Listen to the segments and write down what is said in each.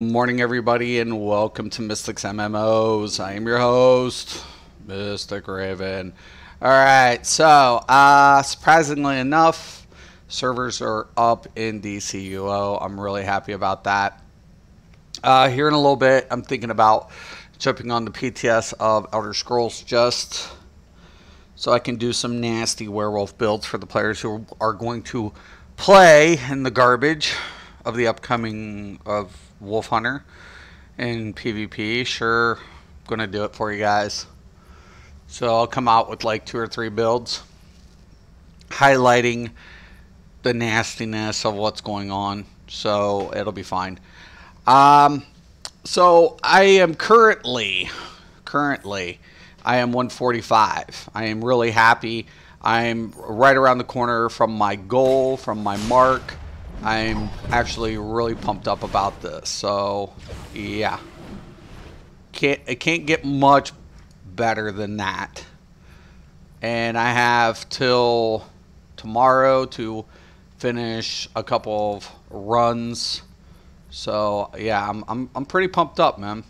Morning, everybody, and welcome to Mystic's MMOs. I am your host, Mystic Raven. All right, so surprisingly enough, servers are up in DCUO. I'm really happy about that. Here in a little bit, I'm thinking about jumping on the PTS of Elder Scrolls just so I can do some nasty werewolf builds for the players who are going to play in the garbage of the upcoming of Wolf Hunter in PvP. Sure, gonna do it for you guys. So I'll come out with like 2 or 3 builds highlighting the nastiness of what's going on. So it'll be fine. So I am currently I am 145. I am really happy. I'm right around the corner from my goal, from my mark. I'm actually really pumped up about this. So, yeah. It can't get much better than that. And I have till tomorrow to finish a couple of runs. So, yeah, I'm pretty pumped up, man.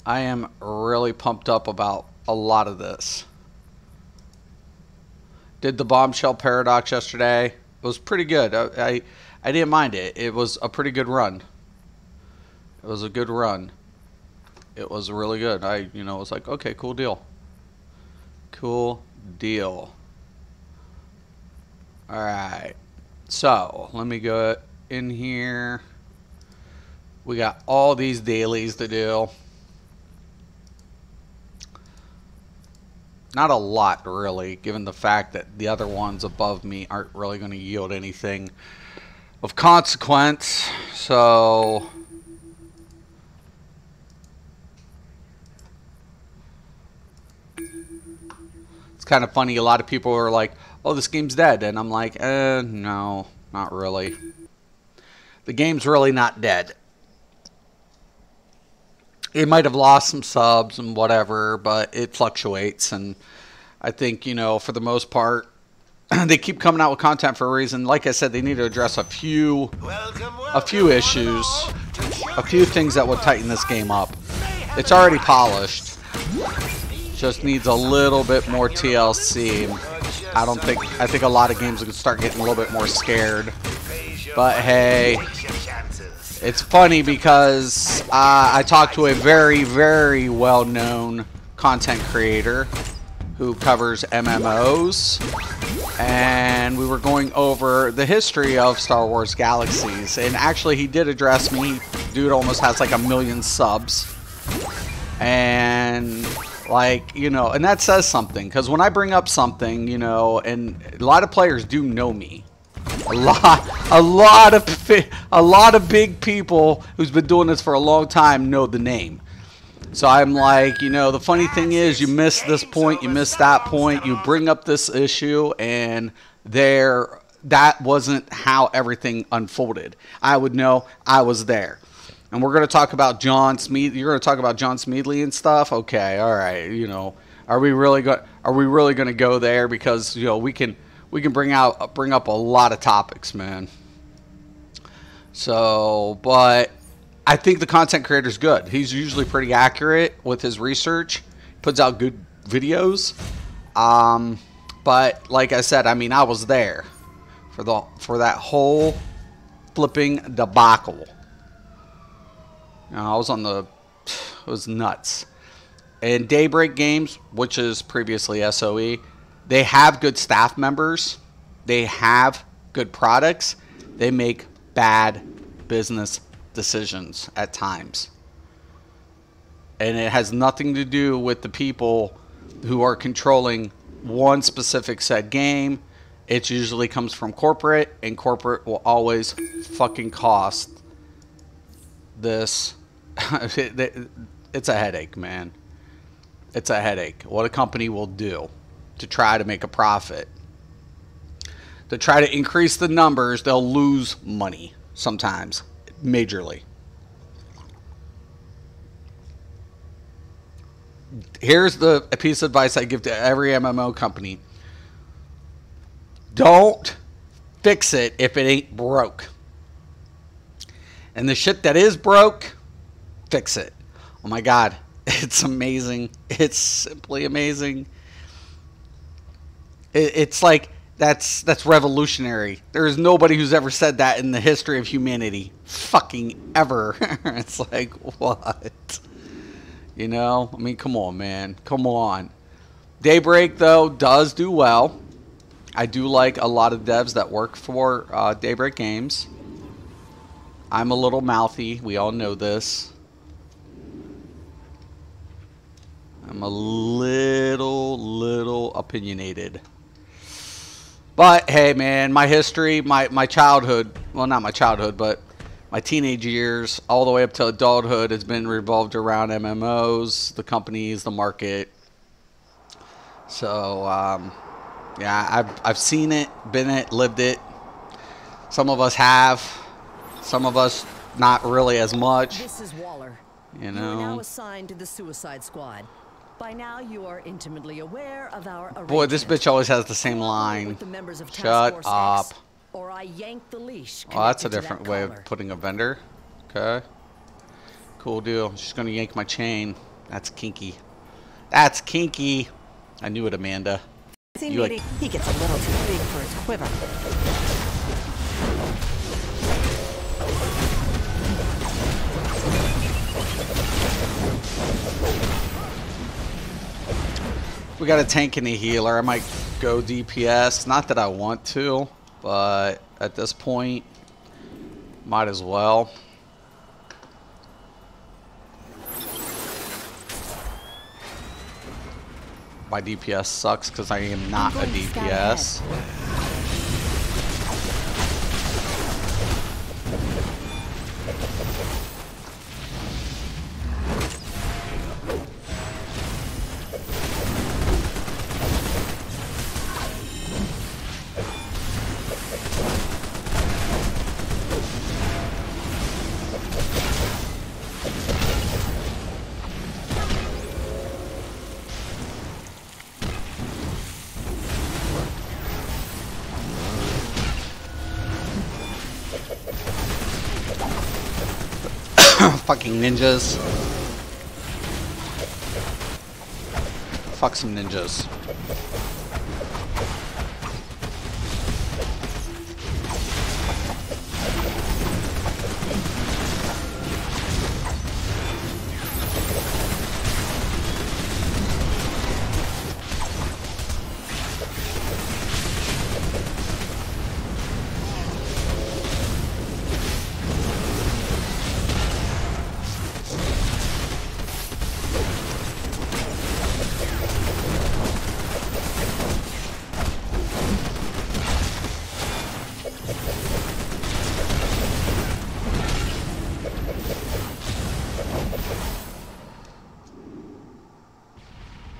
I am really pumped up about a lot of this. Did the bombshell paradox yesterday. It was pretty good. I didn't mind it. It was a pretty good run. It was a good run. It was really good. I was like, okay, cool deal. Cool deal. All right. So, let me go in here. We got all these dailies to do. Not a lot, really, given the fact that the other ones above me aren't really going to yield anything of consequence. So, it's kind of funny. A lot of people are like, oh, this game's dead. And I'm like, no, not really. The game's really not dead. It might have lost some subs and whatever, but it fluctuates. And I think, for the most part, they keep coming out with content for a reason. Like I said, they need to address a few issues, a few things that would tighten this game up. It's already polished. Just needs a little bit more TLC. I think a lot of games will start getting a little bit more scared. But hey, it's funny because I talked to a very, very well-known content creator who covers MMOs, and we were going over the history of Star Wars Galaxies, and actually he did address me. Dude almost has like 1 million subs, and and that says something, because when I bring up something, and a lot of players do know me. A lot of big people who's been doing this for a long time know the name. So I'm like, the funny thing is, you miss this point, you miss that point, you bring up this issue, and that wasn't how everything unfolded. I would know. I was there. And we're going to talk about John Smedley. You're going to talk about John Smedley and stuff. Okay, all right. Are we really going to go there? Because we can bring up a lot of topics, man. So, but I think the content creator's good. He's usually pretty accurate with his research. Puts out good videos. But like I said, I was there for that whole flipping debacle. I was it was nuts. And Daybreak Games, which is previously SOE, they have good staff members. They have good products. They make bad business decisions at times. And it has nothing to do with the people who are controlling one specific said game. It usually comes from corporate, and corporate will always fucking cost this. It's a headache, man. It's a headache. What a company will do to try to make a profit, to try to increase the numbers, they'll lose money sometimes, majorly. Here's a piece of advice I give to every MMO company. Don't fix it if it ain't broke. And the shit that is broke, fix it. Oh my God. It's amazing. It's simply amazing. It's like that's revolutionary. There is nobody who's ever said that in the history of humanity. Fucking ever. It's like, what? You know? I mean, come on, man. Come on. Daybreak, though, does do well. I do like a lot of devs that work for Daybreak Games. I'm a little mouthy. We all know this. I'm a little opinionated. But, hey, man, my history, my childhood, well, not my childhood, but my teenage years, all the way up to adulthood, has been revolved around MMOs, the companies, the market. So, yeah, I've seen it, been it, lived it. Some of us have. Some of us not really as much. This is Waller. You know. You are now assigned to the Suicide Squad. By now, you are intimately aware of our arrangement. Boy, this bitch always has the same line. Shut up. Or I yank the leash. Oh, that's a different way of putting a vendor. Okay. Cool deal. She's gonna yank my chain. That's kinky. That's kinky. I knew it, Amanda. He gets a little too big for his quiver. We got a tank and a healer. I might go DPS. Not that I want to, but at this point, might as well. My DPS sucks because I am not a DPS. Fucking ninjas. Fuck some ninjas.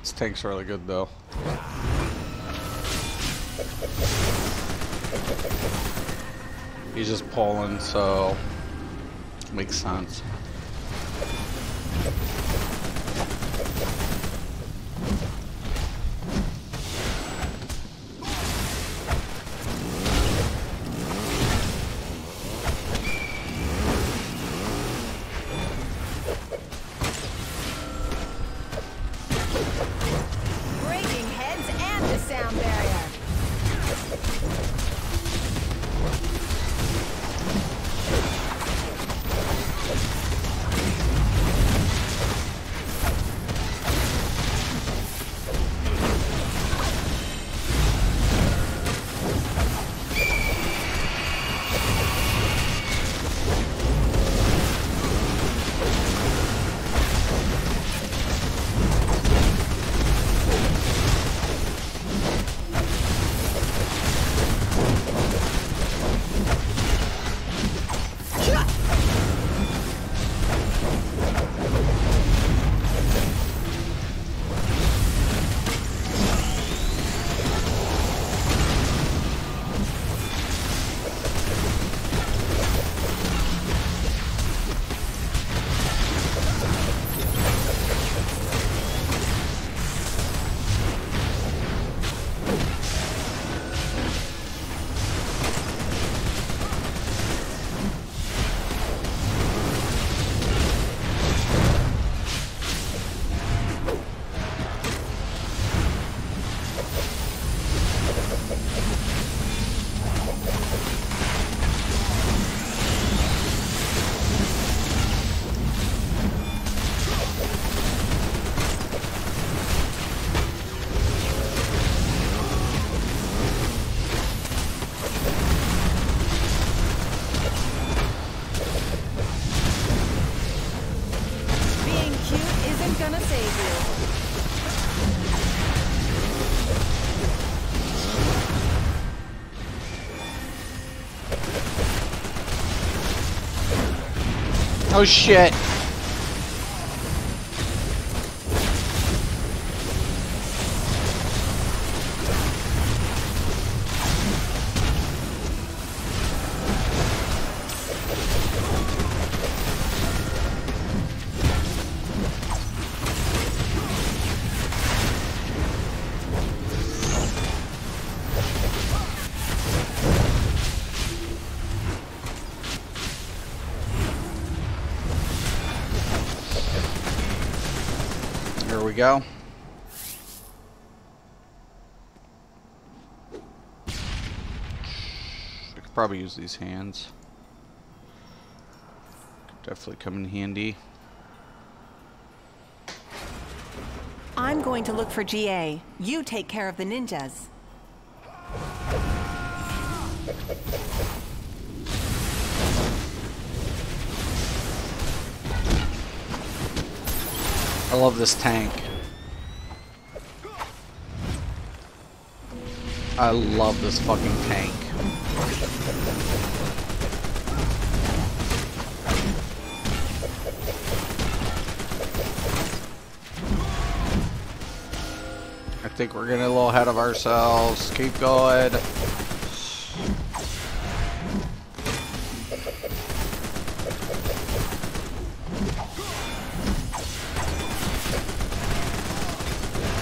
This tank's really good though. He's just pulling, so makes sense. Breaking heads and the sound barrier. I'm gonna save you. Oh shit. Here we go. I could probably use these hands. Could definitely come in handy. I'm going to look for GA. You take care of the ninjas. I love this tank. I love this fucking tank. I think we're getting a little ahead of ourselves. Keep going.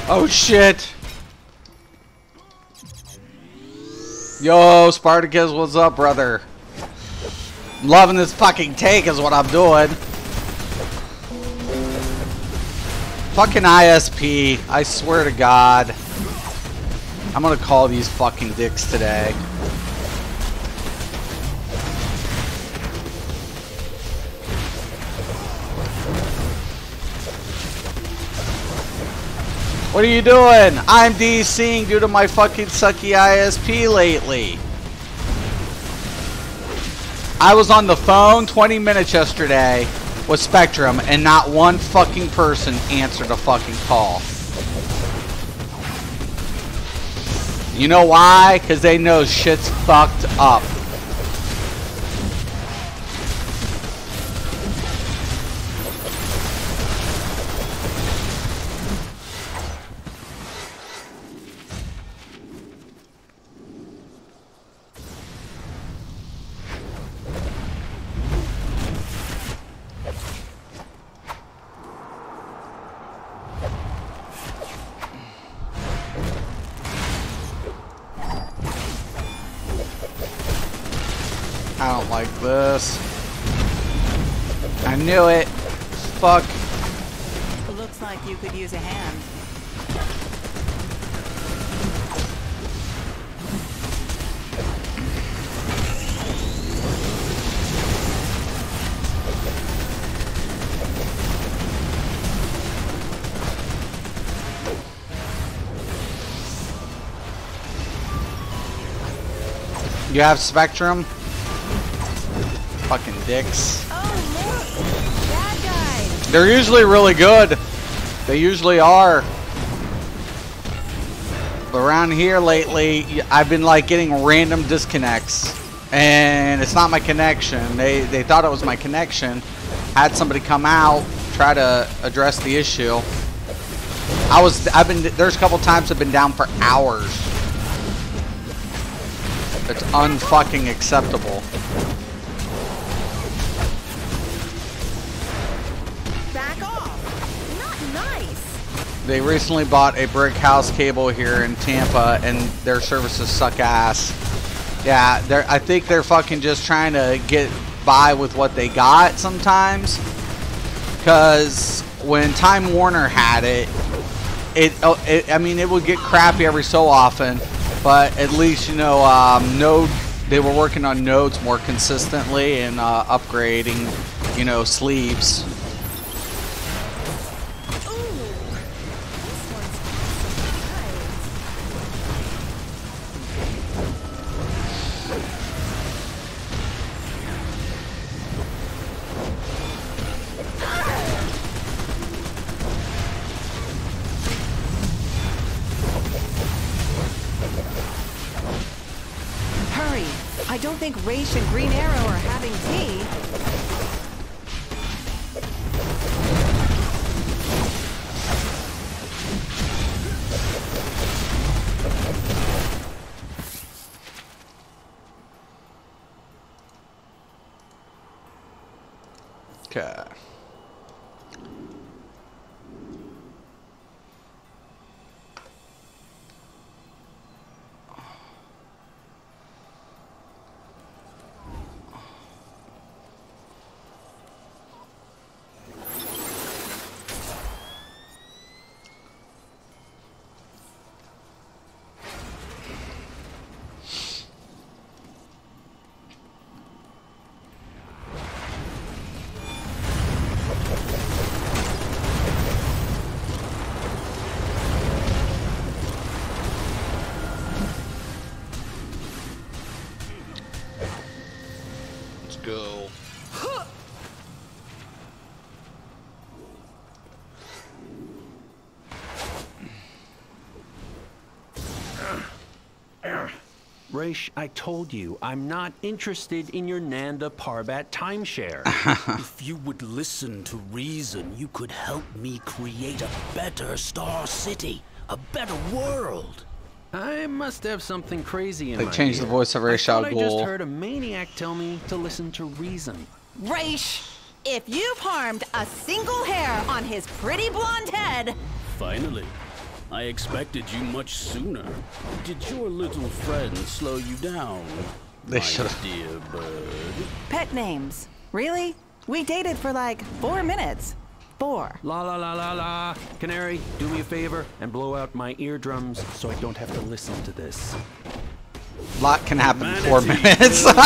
Oh shit! Yo, Spartacus, what's up, brother? I'm loving this fucking tank is what I'm doing. Fucking ISP, I swear to God. I'm gonna call these fucking dicks today. What are you doing? I'm DCing due to my fucking sucky ISP lately. I was on the phone 20 minutes yesterday with Spectrum and not one fucking person answered a fucking call. You know why? Because they know shit's fucked up. I don't like this. I knew it. Fuck. Looks like you could use a hand. You have Spectrum? Fucking dicks. Oh, look! Bad guy! They're usually really good. They usually are. But around here lately, I've been like getting random disconnects. And it's not my connection. They thought it was my connection. Had somebody come out, try to address the issue. There's a couple times I've been down for hours. It's unfucking acceptable. Back off! Not nice! They recently bought a brick house cable here in Tampa, and their services suck ass. Yeah, I think they're fucking just trying to get by with what they got sometimes. Because when Time Warner had it, I mean, it would get crappy every so often. But at least, you know, they were working on nodes more consistently and upgrading, you know, sleeves. don't think Raish and Green Arrow are having tea. Okay. Go. Raish, I told you, I'm not interested in your Nanda Parbat timeshare. If you would listen to reason, you could help me create a better Star City, a better world. I must have something crazy in They my changed the ear. voice of Ra's al I just Ghul. heard a maniac tell me to listen to reason. Raish, if you've harmed a single hair on his pretty blonde head, Finally. I expected you much sooner. Did your little friend slow you down? They my should've. dear bird. pet names. Really? We dated for like 4 minutes. 4. La la la la la. Canary, do me a favor and blow out my eardrums so I don't have to listen to this. A lot can happen in 4 Humanity minutes. will be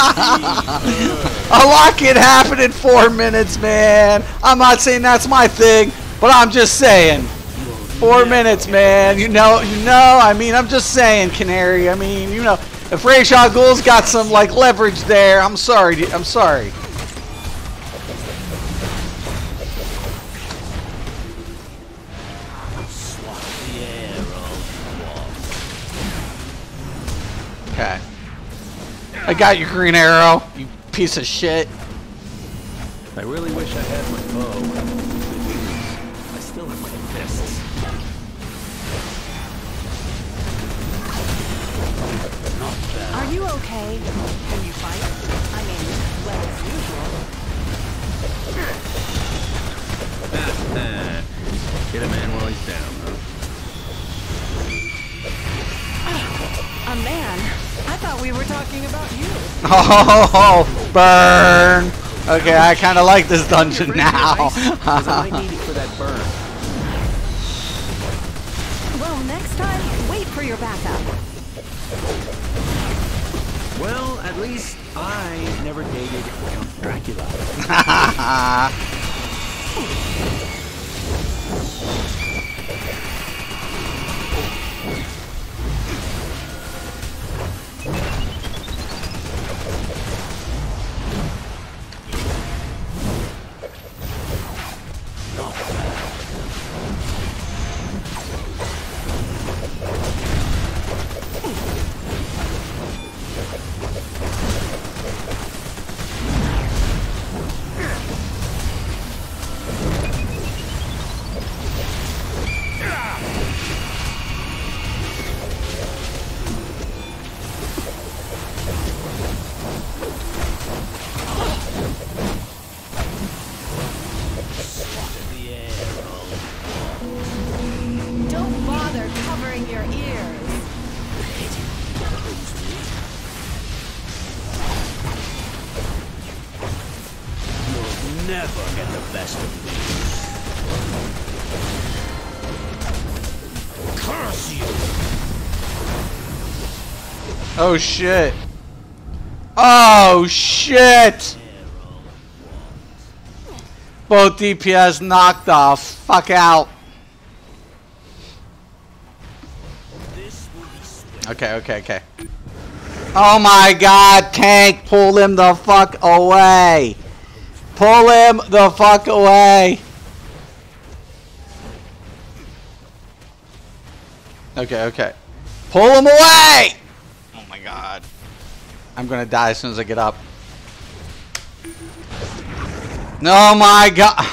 A lot can happen in 4 minutes, man. I'm not saying that's my thing, but I'm just saying. 4 minutes, man. You know. I mean, I'm just saying, Canary. I mean, you know, if Ra's al Ghul's got some like leverage there, I'm sorry. I'm sorry. swat the air of Okay. I got your green arrow, you piece of shit. I really wish I had my bow. I still have my fists. Are you okay? Can you fight? I mean, well, as usual. Hit a man while he's down, huh? A man? I thought we were talking about you. Oh, burn. Okay, I kind of like this dungeon now. Because I might need it for that burn. Well, next time, wait for your backup. Well, at least I never dated Count Dracula. Don't bother covering your ears. You'll never get the best of me. Curse you! Oh shit. Oh shit. Both DPS knocked the fuck out. Okay. Oh my god, tank, pull him the fuck away. Pull him the fuck away. Okay. Pull him away! Oh my god. I'm gonna die as soon as I get up. Oh my god.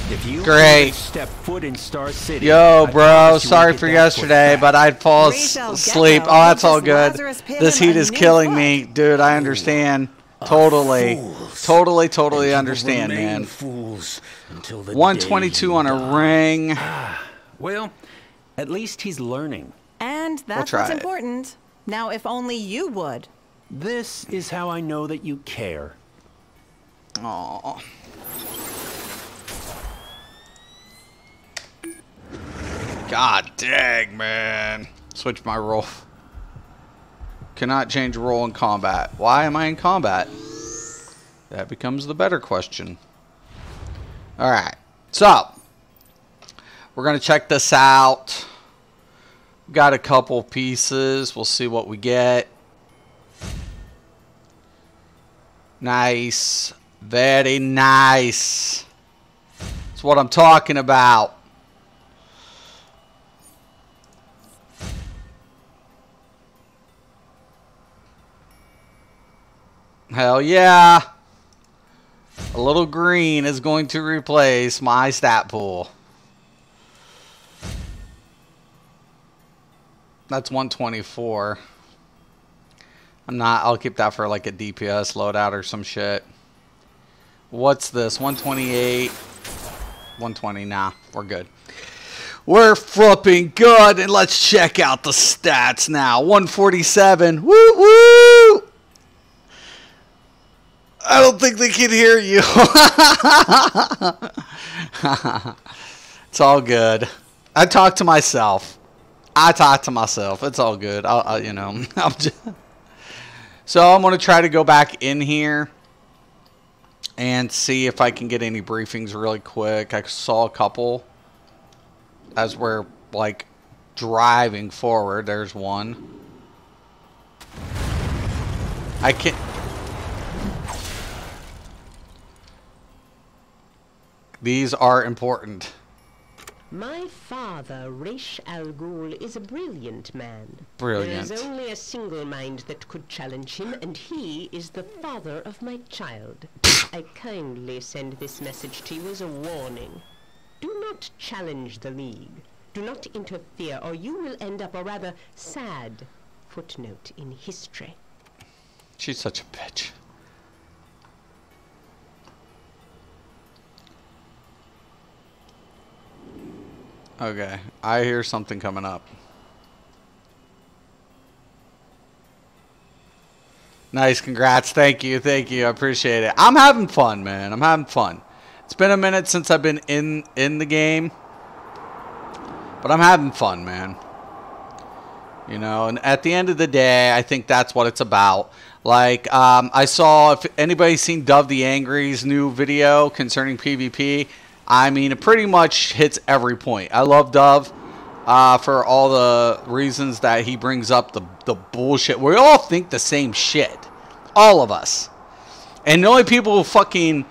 If you Great. step foot in Star City, Yo, I bro, promise you sorry won't for get that yesterday, foot but back. I'd fall We shall get asleep. no. Oh, that's We'll all just good. Lazarus pit This him heat a is new killing foot. me. Dude, I understand. Totally. Totally understand, man. Fools until the 122 on a ring. Well, at least he's learning. And that's try what's it. important. Now, if only you would. This is how I know that you care. Aww. God dang, man. Switch my role. Cannot change role in combat. Why am I in combat? That becomes the better question. Alright. So, we're going to check this out. Got a couple pieces. We'll see what we get. Nice. Very nice. That's what I'm talking about. Hell yeah. A little green is going to replace my stat pool. That's 124. I'll keep that for like a DPS loadout or some shit. What's this? 128. 120. Nah, we're good. We're flipping good. And let's check out the stats now. 147. Woo woo! I don't think they can hear you. It's all good. I talk to myself. It's all good. You know. So I'm going to try to go back in here and see if I can get any briefings really quick. I saw a couple as we're like driving forward. There's one. I can't. These are important. My father, Raish Al Ghul, is a brilliant man. Brilliant. There is only a single mind that could challenge him, and he is the father of my child. I kindly send this message to you as a warning. Do not challenge the League. Do not interfere, or you will end up a rather sad footnote in history. She's such a bitch. Okay, I hear something coming up. Nice, congrats. Thank you, I appreciate it. I'm having fun, man. I'm having fun. It's been a minute since I've been in the game, but I'm having fun, man. You know, and at the end of the day, I think that's what it's about. Like, I saw, if anybody's seen Dove the Angry's new video concerning PvP, I mean, it pretty much hits every point. I love Dove for all the reasons that he brings up the bullshit. We all think the same shit. All of us. And the only people who fucking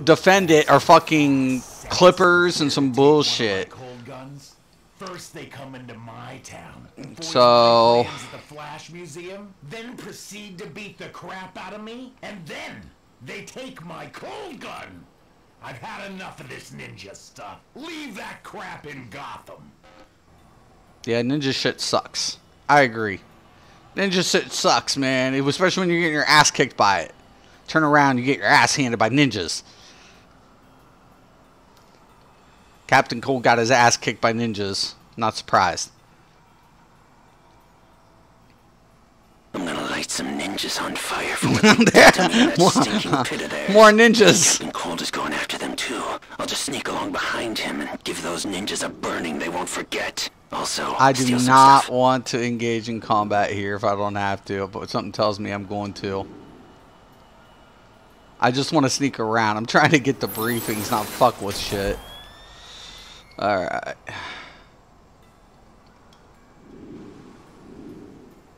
defend it are fucking clippers and some bullshit. First they come into my town. So At the Flash Museum, then proceed to beat the crap out of me, and then they take my cold gun. I've had enough of this ninja stuff. Leave that crap in Gotham. yeah, ninja shit sucks. I agree. Ninja shit sucks, man. Especially when you're getting your ass kicked by it. Turn around, you get your ass handed by ninjas. Captain Cold got his ass kicked by ninjas. Not surprised. I'm gonna light some ninjas on fire for what they did to me in that stinking pit of theirs. More ninjas. Captain Cold is going after them too. I'll just sneak along behind him and give those ninjas a burning they won't forget. Also, I do steal some not stuff. want to engage in combat here if I don't have to, but something tells me I'm going to. I just want to sneak around. I'm trying to get the briefings, not fuck with shit. Alright.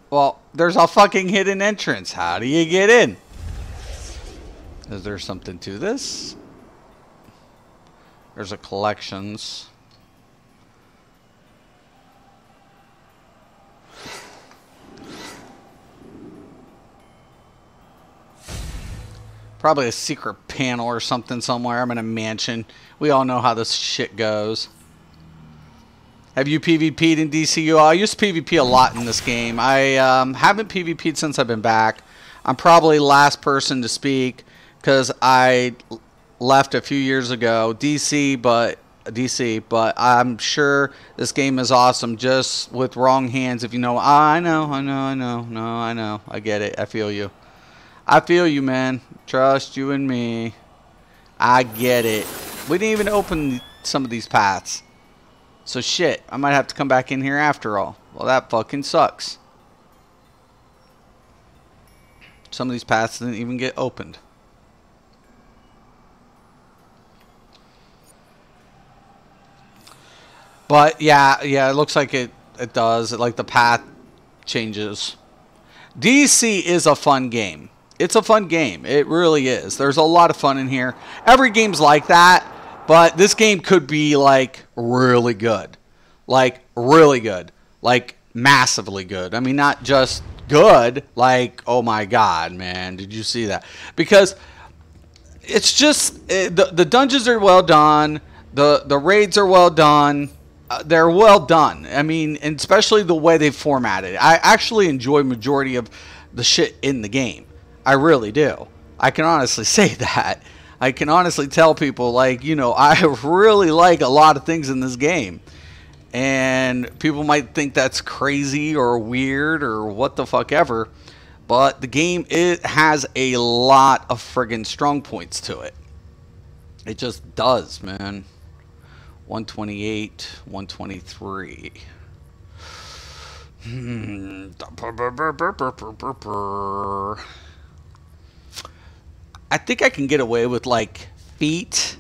Well, there's a fucking hidden entrance. How do you get in? Is there something to this? There's a collections. Probably a secret panel or something somewhere. I'm in a mansion. We all know how this shit goes. Have you PvP'd in DCUO? I used to PvP a lot in this game. I haven't PvP'd since I've been back. I'm probably last person to speak because I left a few years ago. DC, but I'm sure this game is awesome. Just with wrong hands, if you know. I know. I get it. I feel you. I feel you, man. Trust you and me. I get it. We didn't even open some of these paths. So shit, I might have to come back in here after all. Well, that fucking sucks. Some of these paths didn't even get opened. But yeah, it looks like it does. Like the path changes. DC is a fun game. It's a fun game. It really is. There's a lot of fun in here. Every game's like that, but this game could be like really good. Like really good. Like massively good. I mean, not just good, like, oh my god, man, did you see that? Because it's just the dungeons are well done, the raids are well done. They're well done. I mean, and especially the way they formatted it. I actually enjoy majority of the shit in the game. I really do. I can honestly say that. I can honestly tell people, like, you know, I really like a lot of things in this game. And people might think that's crazy or weird or what the fuck ever. But the game, it has a lot of friggin' strong points to it. It just does, man. 128, 123. I think I can get away with like feet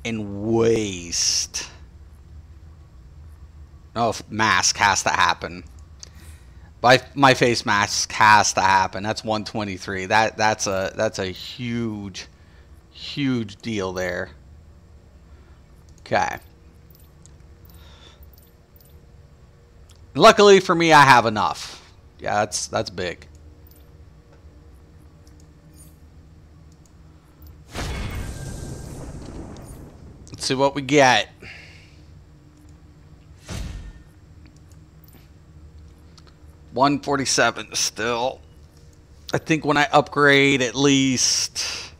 and waist. Oh, mask has to happen. My face mask has to happen. That's 123. That's a huge deal there. Okay. Luckily for me, I have enough. Yeah, that's big. Let's see what we get. $147 still. I think when I upgrade at least,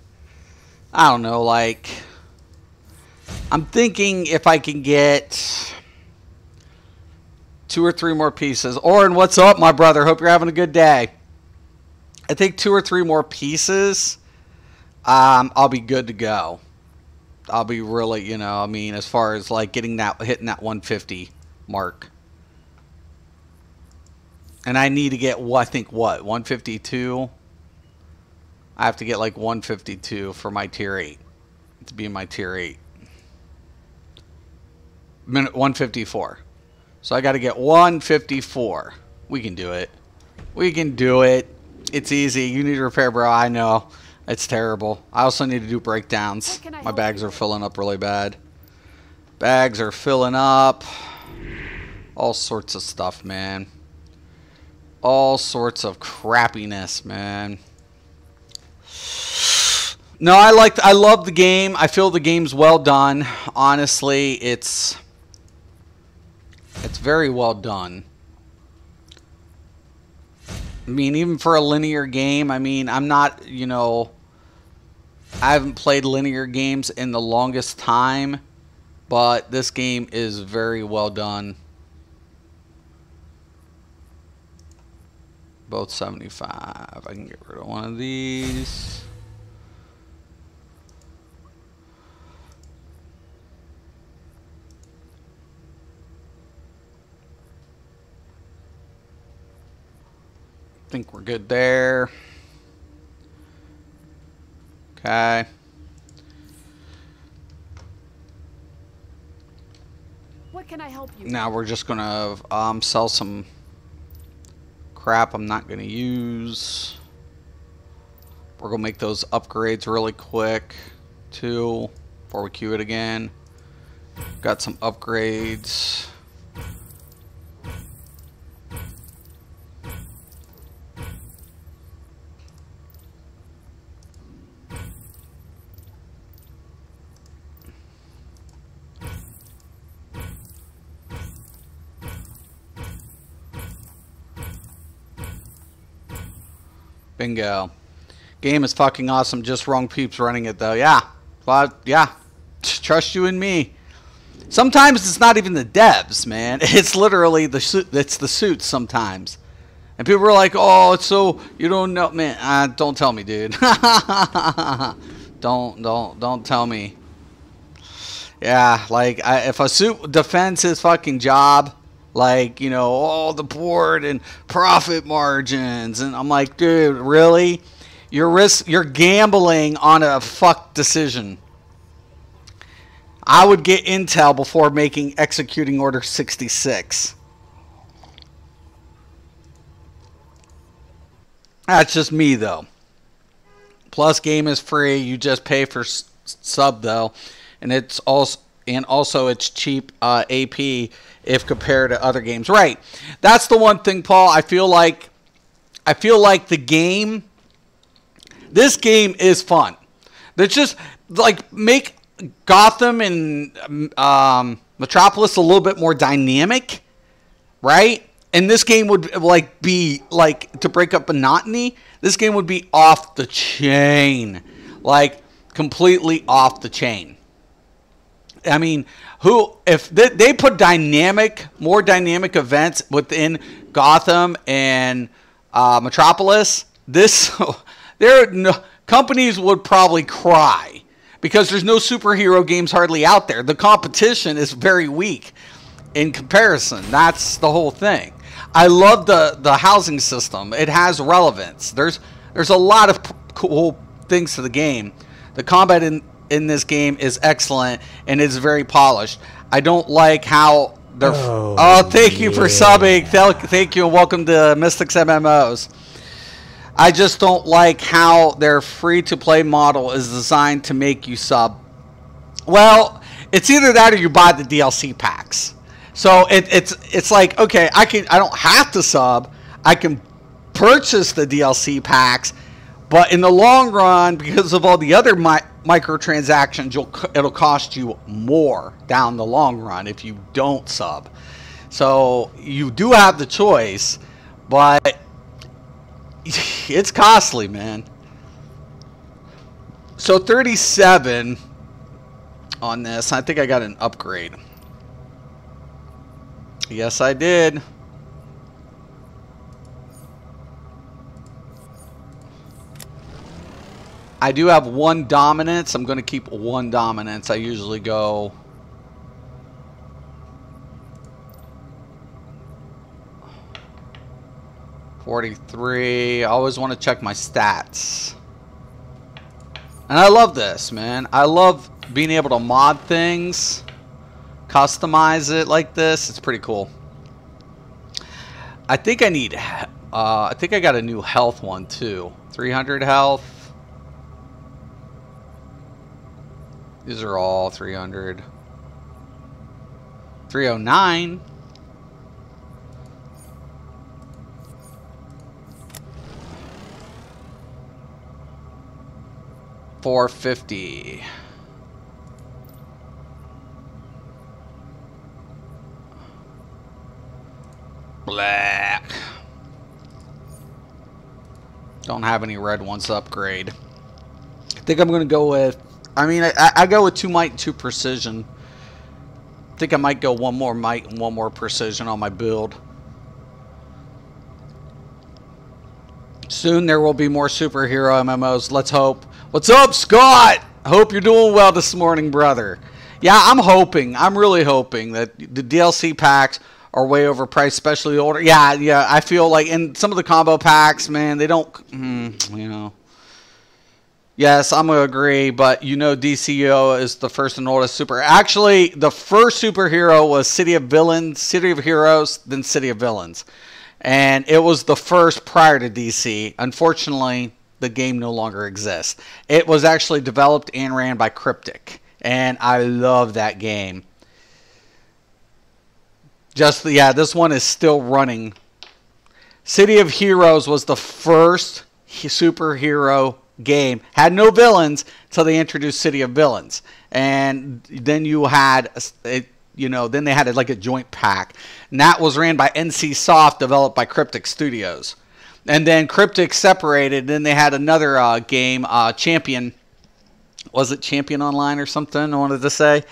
I don't know, like, I'm thinking if I can get 2 or 3 more pieces. Oren, what's up, my brother? Hope you're having a good day. I think 2 or 3 more pieces, I'll be good to go. I'll be really, you know, I mean, as far as like hitting that 150 mark. And I need to get, I think, what, 152? I have to get like 152 for my tier 8. To be in my tier 8. 154. So I got to get 154. We can do it. We can do it. It's easy. You need to repair, bro. I know. It's terrible. I also need to do breakdowns. My bags are filling up really bad. Bags are filling up. All sorts of stuff, man. All sorts of crappiness, man. No, I love the game. I feel the game's well done. Honestly, it's very well done. I mean, even for a linear game, I mean, I'm not, you know, I haven't played linear games in the longest time, but this game is very well done. Both 75. I can get rid of one of these. I think we're good there. Okay. What can I help you? Now we're just gonna sell some crap I'm not gonna use. We're gonna make those upgrades really quick too before we queue it again. Got some upgrades. Bingo. Game is fucking awesome. Just wrong peeps running it, though. Yeah. Well, yeah. Trust you and me. Sometimes it's not even the devs, man. It's literally the suits sometimes. And people are like, "Oh, it's so you don't know, man." Don't tell me, dude. don't tell me. Yeah, like if a suit defends his fucking job, like, you know, all the board and profit margins, and I'm like, dude, really? You're gambling on a fuck decision. I would get intel before executing Order 66. That's just me, though. Plus, game is free. You just pay for sub, though, and it's also it's cheap AP if compared to other games. Right. That's the one thing, Paul. I feel like the game. This game is fun. There's just like make Gotham and Metropolis a little bit more dynamic, right? And this game would like be like, to break up monotony, this game would be off the chain, like completely off the chain. I mean, if they put more dynamic events within Gotham and Metropolis, companies would probably cry because there's no superhero games hardly out there. The competition is very weak in comparison. That's the whole thing. I love the housing system. It has relevance. There's a lot of cool things to the game. The combat in this game is excellent and it's very polished. I don't like how they're... thank you for subbing. Thank you and welcome to Mystics MMOs. I just don't like how their free-to-play model is designed to make you sub. Well, it's either that or you buy the DLC packs. So it's like, okay, I don't have to sub. I can purchase the DLC packs, but in the long run, because of all the other microtransactions, it'll cost you more down the long run if you don't sub. So you do have the choice, but it's costly, man. So 37 on this. I think I got an upgrade. Yes, I did. I do have one dominance. I'm going to keep one dominance. I usually go... $43. I always want to check my stats. And I love this, man. I love being able to mod things, customize it like this. It's pretty cool. I think I need... I think I got a new health one, too. 300 health. These are all 300. 309. $450. Black. Don't have any red ones to upgrade. I think I'm going to go with... I mean, I go with 2 might and 2 precision. I think I might go 1 more might and 1 more precision on my build. Soon there will be more superhero MMOs. Let's hope. What's up, Scott? I hope you're doing well this morning, brother. Yeah, I'm hoping. I'm really hoping that the DLC packs are way overpriced, especially older. Yeah. I feel like in some of the combo packs, man, they don't, you know. Yes, I'm going to agree, but you know DCUO is the first and oldest super. Actually, the first superhero was City of Villains, City of Heroes, then City of Villains. And it was the first prior to DC. Unfortunately, the game no longer exists. It was actually developed and ran by Cryptic, and I love that game. This one is still running. City of Heroes was the first superhero game. Had no villains until they introduced City of Villains, and then you had then they had like a joint pack, and that was ran by NC Soft, developed by Cryptic Studios. And then Cryptic separated. Then they had another game, Champion. Was it Champion Online or something? I wanted to say.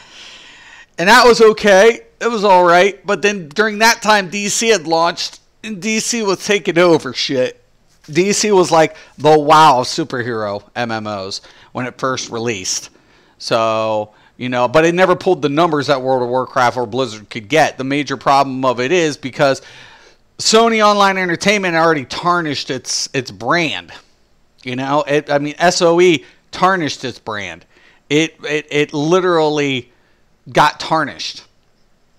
And that was okay. It was all right. But then during that time, DC had launched, and DC was taking over shit. DC was like the WoW superhero MMOs when it first released. So, you know, but it never pulled the numbers that World of Warcraft or Blizzard could get. The major problem of it is because Sony Online Entertainment already tarnished its brand. You know, SOE tarnished its brand. It literally got tarnished.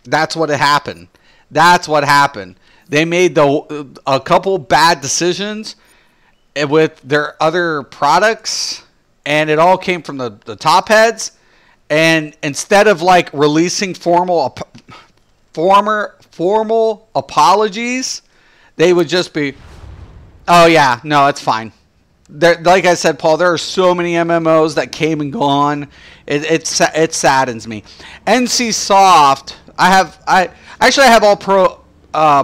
That's what happened. That's what happened. They made a couple bad decisions with their other products, and it all came from the top heads. And instead of like releasing formal apologies, they would just be, oh yeah, no, it's fine. Like I said, Paul, there are so many MMOs that came and gone. It saddens me. NC Soft, I have all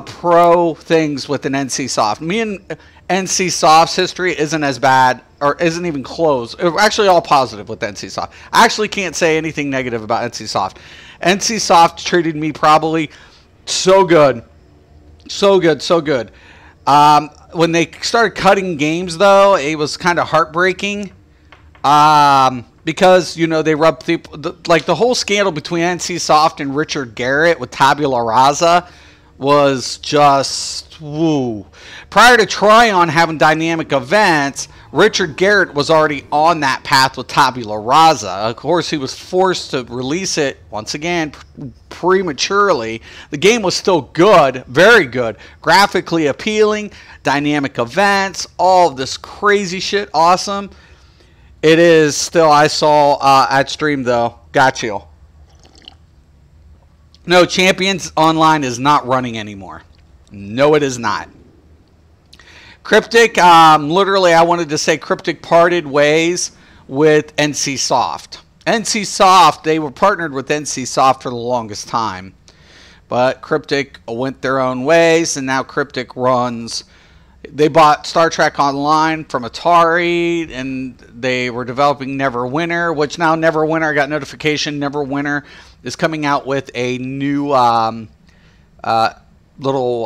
pro things with an NC Soft. Me and NC Soft's history isn't as bad, or isn't even close. We're actually all positive with NC Soft. I actually can't say anything negative about NC Soft. NC Soft treated me probably so good. So good, so good. When they started cutting games, though, it was kind of heartbreaking. Because, you know, they rubbed people... the whole scandal between NC Soft and Richard Garrett with Tabula Rasa was just... woo. Prior to Tryon having dynamic events, Richard Garrett was already on that path with Tabula Rasa. Of course, he was forced to release it, once again, prematurely. The game was still good, very good, graphically appealing, dynamic events, all of this crazy shit, awesome. It is still, I saw at stream, though. Got you. No, Champions Online is not running anymore. No, it is not. Cryptic, literally, I wanted to say Cryptic parted ways with NC Soft. NC Soft, they were partnered with NC Soft for the longest time. But Cryptic went their own ways, and now Cryptic runs... They bought Star Trek Online from Atari, and they were developing Neverwinter, which now Neverwinter, I got notification, Neverwinter is coming out with a new little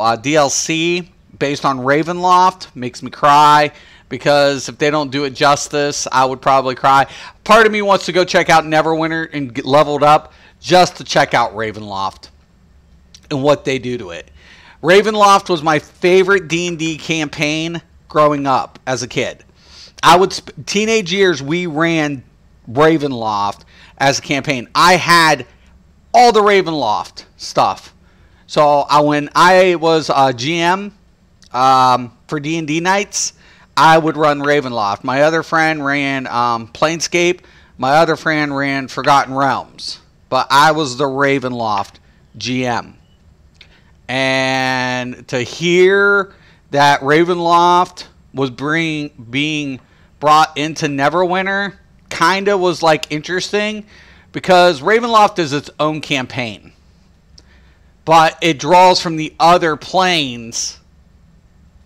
DLC based on Ravenloft. Makes me cry, because if they don't do it justice, I would probably cry. Part of me wants to go check out Neverwinter and get leveled up just to check out Ravenloft and what they do to it. Ravenloft was my favorite D&D campaign growing up as a kid. Teenage years, we ran Ravenloft as a campaign. I had all the Ravenloft stuff. So when I was GM for D&D nights, I would run Ravenloft. My other friend ran Planescape. My other friend ran Forgotten Realms. But I was the Ravenloft GM. And to hear that Ravenloft was being brought into Neverwinter kind of was like interesting, because Ravenloft is its own campaign, but it draws from the other planes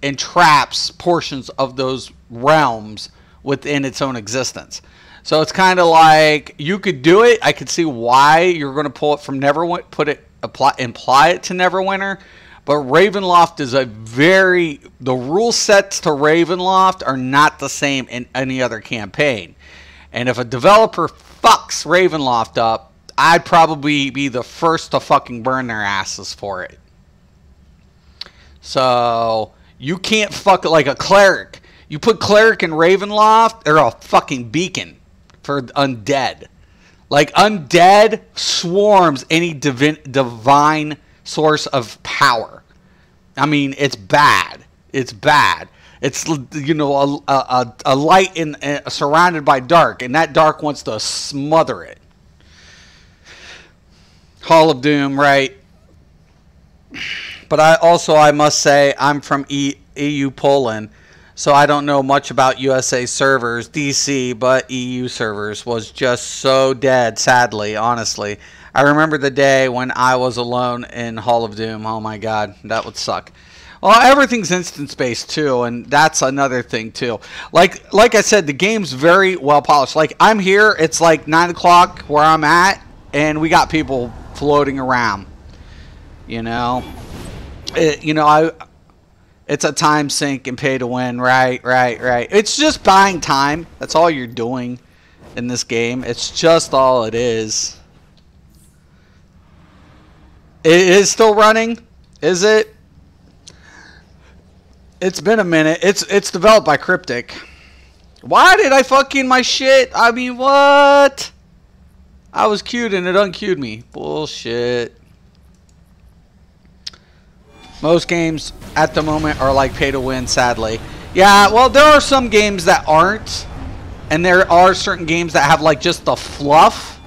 and traps portions of those realms within its own existence. So it's kind of like, you could do it. I could see why you're going to pull it from Neverwinter, imply it to Neverwinter, but Ravenloft is the rule sets to Ravenloft are not the same in any other campaign. And if a developer fucks Ravenloft up, I'd probably be the first to fucking burn their asses for it. So you can't fuck it like a cleric. You put cleric in Ravenloft, they're a fucking beacon for undead. Like, undead swarms any divine source of power. I mean, it's bad. It's bad. It's, you know, a light surrounded by dark, and that dark wants to smother it. Hall of Doom, right? But I must say, I'm from EU Poland, so I don't know much about USA servers, DC, but EU servers was just so dead, sadly, honestly. I remember the day when I was alone in Hall of Doom. Oh my god, that would suck. Well, everything's instance-based, too, and that's another thing, too. Like I said, the game's very well-polished. Like, I'm here, it's like 9 o'clock where I'm at, and we got people floating around. You know? It's a time sink and pay to win. Right. It's just buying time. That's all you're doing in this game. It's just all it is. It is still running? Is it? It's been a minute. It's developed by Cryptic. Why did I fucking my shit? I mean, what? I was queued and it unqueued me. Bullshit. Most games at the moment are like pay to win, sadly. Yeah, well, there are some games that aren't. And there are certain games that have like just the fluff.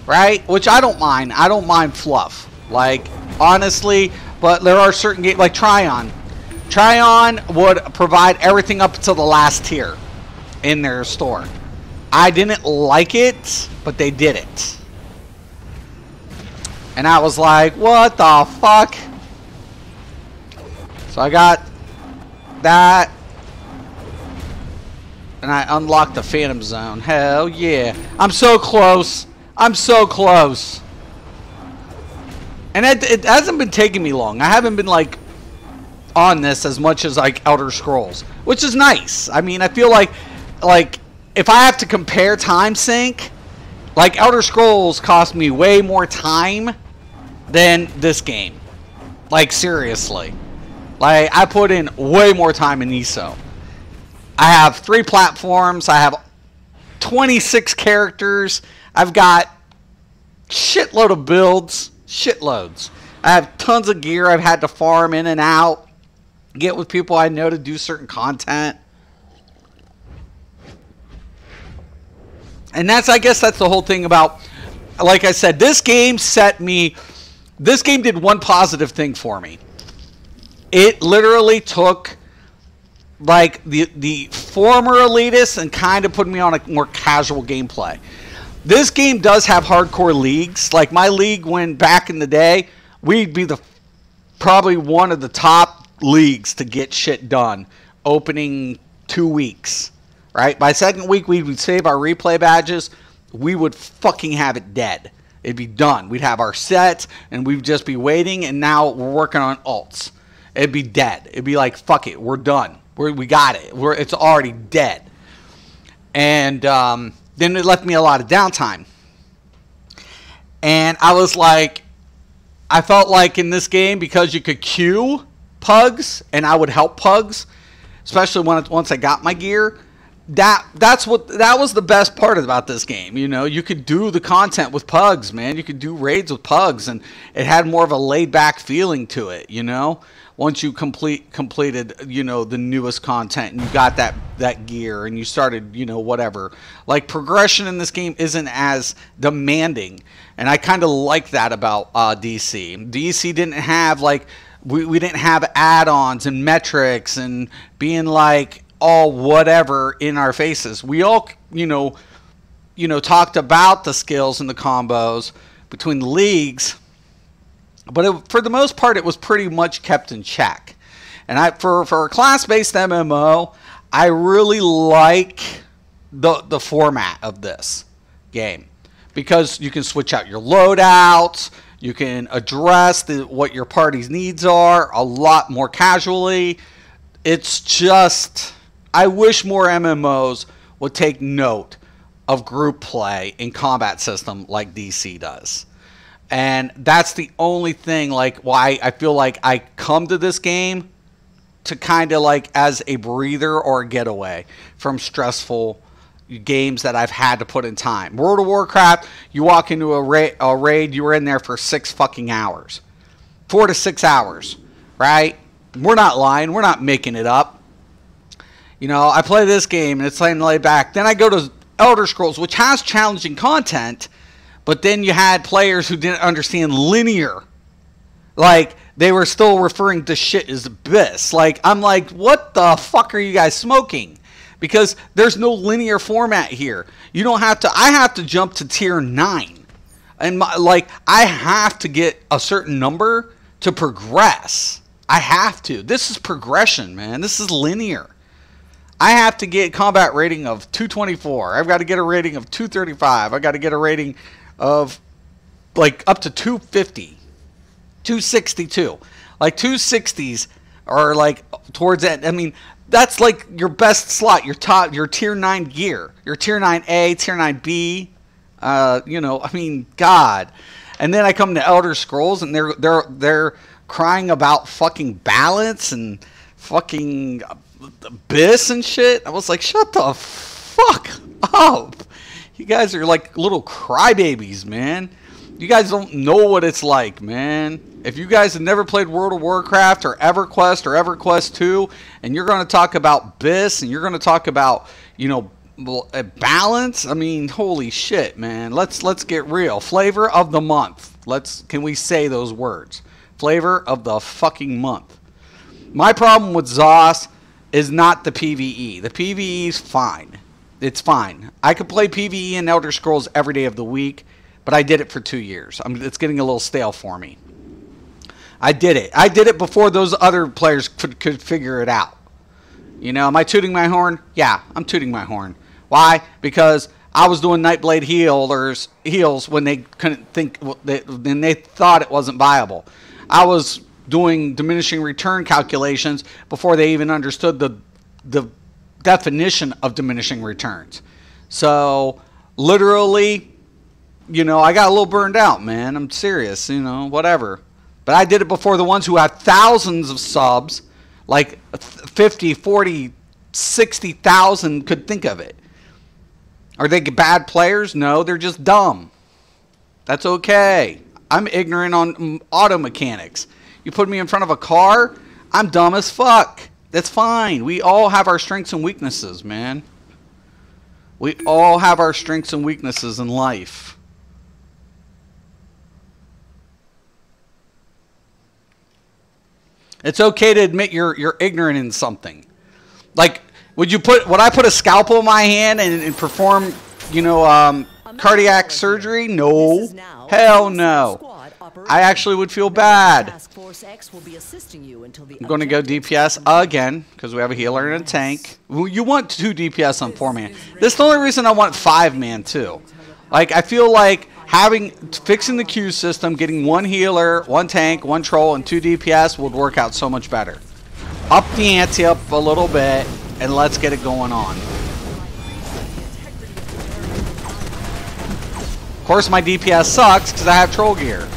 Right? Which I don't mind. I don't mind fluff. Like, honestly, but there are certain games, like Tryon. Tryon would provide everything up to the last tier in their store. I didn't like it, but they did it. And I was like, what the fuck? So I got that. And I unlocked the Phantom Zone. Hell yeah. I'm so close. I'm so close. And it hasn't been taking me long. I haven't been, like, on this as much as, like, Elder Scrolls. Which is nice. I mean, I feel like, if I have to compare time sync, like, Elder Scrolls cost me way more time than this game. Like, seriously. Like, I put in way more time in ESO. I have 3 platforms. I have 26 characters. I've got shitload of builds. Shitloads. I have tons of gear I've had to farm in and out. Get with people I know to do certain content. And I guess that's the whole thing about, like I said, this game did one positive thing for me. It literally took like the former elitists and kind of put me on a more casual gameplay. This game does have hardcore leagues. Like my league, when back in the day, we'd be probably one of the top leagues to get shit done. Opening 2 weeks, right? By second week, we would save our replay badges. We would fucking have it dead. It'd be done. We'd have our sets, and we'd just be waiting. And now we're working on alts. It'd be dead. It'd be like, fuck it, we're done. We got it. It's already dead. And then it left me a lot of downtime. And I was like, I felt like in this game, because you could queue pugs, and I would help pugs, especially once I got my gear, that was the best part about this game. You know, you could do the content with pugs, man. You could do raids with pugs, and it had more of a laid-back feeling to it, you know? Once you completed, you know, the newest content and you got that gear and you started, you know, whatever. Like, progression in this game isn't as demanding. And I kind of like that about DC. DC didn't have, like, we didn't have add-ons and metrics and being, like, all whatever in our faces. We all, you know, talked about the skills and the combos between the leagues. But for the most part, it was pretty much kept in check. And for a class-based MMO, I really like the format of this game. Because you can switch out your loadouts. You can address what your party's needs are a lot more casually. It's just, I wish more MMOs would take note of group play and combat system like DC does. And that's the only thing, like, why I feel like I come to this game to kind of like as a breather or a getaway from stressful games that I've had to put in time. World of Warcraft, you walk into a raid, you were in there for 6 fucking hours. 4 to 6 hours, right? We're not lying. We're not making it up. You know, I play this game and it's laying laid back. Then I go to Elder Scrolls, which has challenging content. But then you had players who didn't understand linear. Like, they were still referring to shit as abyss. Like, I'm like, what the fuck are you guys smoking? Because there's no linear format here. You don't have to, I have to jump to tier 9. And, I have to get a certain number to progress. I have to. This is progression, man. This is linear. I have to get combat rating of 224. I've got to get a rating of 235. I've got to get a rating of like up to 250. 262. Like 260s are like towards that. I mean, that's like your best slot, your tier 9 gear, your tier 9A, tier 9B. You know, I mean, God. And then I come to Elder Scrolls, and they're crying about fucking balance and fucking abyss and shit. I was like, shut the fuck up. You guys are like little crybabies, man. You guys don't know what it's like, man. If you guys have never played World of Warcraft or EverQuest or EverQuest 2, and you're going to talk about abyss and you're going to talk about, you know, balance, I mean, holy shit, man. Let's get real. Flavor of the month. Can we say those words? Flavor of the fucking month. My problem with ZOS is not the PvE. The PvE is fine. It's fine. I could play PvE in Elder Scrolls every day of the week, but I did it for 2 years. It's getting a little stale for me. I did it. I did it before those other players could figure it out. You know, am I tooting my horn? Yeah, I'm tooting my horn. Why? Because I was doing Nightblade heals when they couldn't think, when they thought it wasn't viable. I was doing diminishing return calculations before they even understood the definition of diminishing returns. So, literally, you know, I got a little burned out, man. I'm serious, you know, whatever. But I did it before the ones who have thousands of subs, like 50, 40, 60,000 could think of it. Are they bad players? No, they're just dumb. That's okay. I'm ignorant on auto mechanics. You put me in front of a car, I'm dumb as fuck. That's fine. We all have our strengths and weaknesses, man. We all have our strengths and weaknesses in life. It's okay to admit you're ignorant in something. Like, would I put a scalpel in my hand and perform, you know, cardiac surgery? No. Hell no. I actually would feel bad. I'm going to go DPS again because we have a healer and a tank. You want 2 DPS on 4-man. This is the only reason I want 5-man too. Like, I feel like fixing the queue system, getting 1 healer, 1 tank, 1 troll, and 2 DPS would work out so much better. Up the ante up a little bit, and let's get it going on. Of course, my DPS sucks because I have troll gear.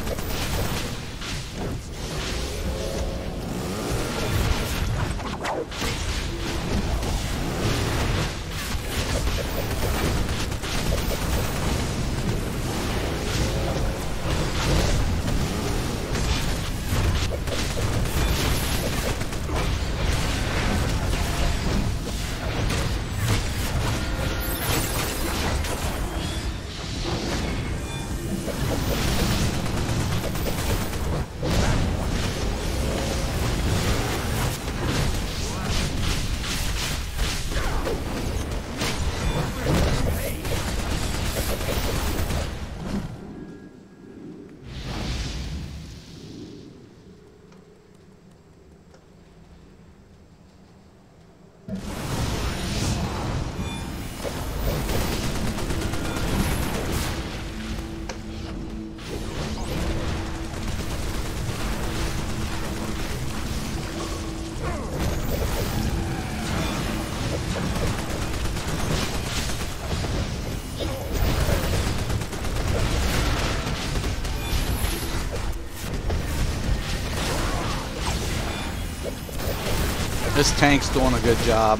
This tank's doing a good job.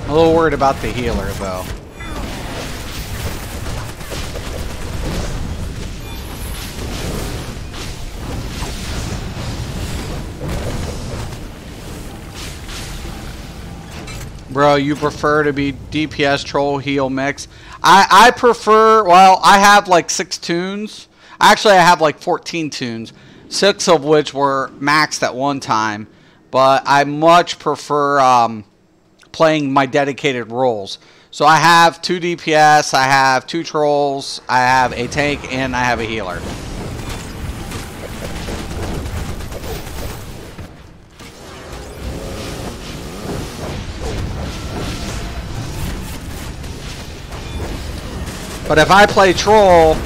I'm a little worried about the healer, though. Bro, you prefer to be DPS troll heal mix? I prefer, well, I have like 6 tunes. Actually, I have like 14 tunes, 6 of which were maxed at one time. But I much prefer playing my dedicated roles. So I have 2 DPS, I have 2 trolls, I have a tank, and I have a healer. But if I play troll,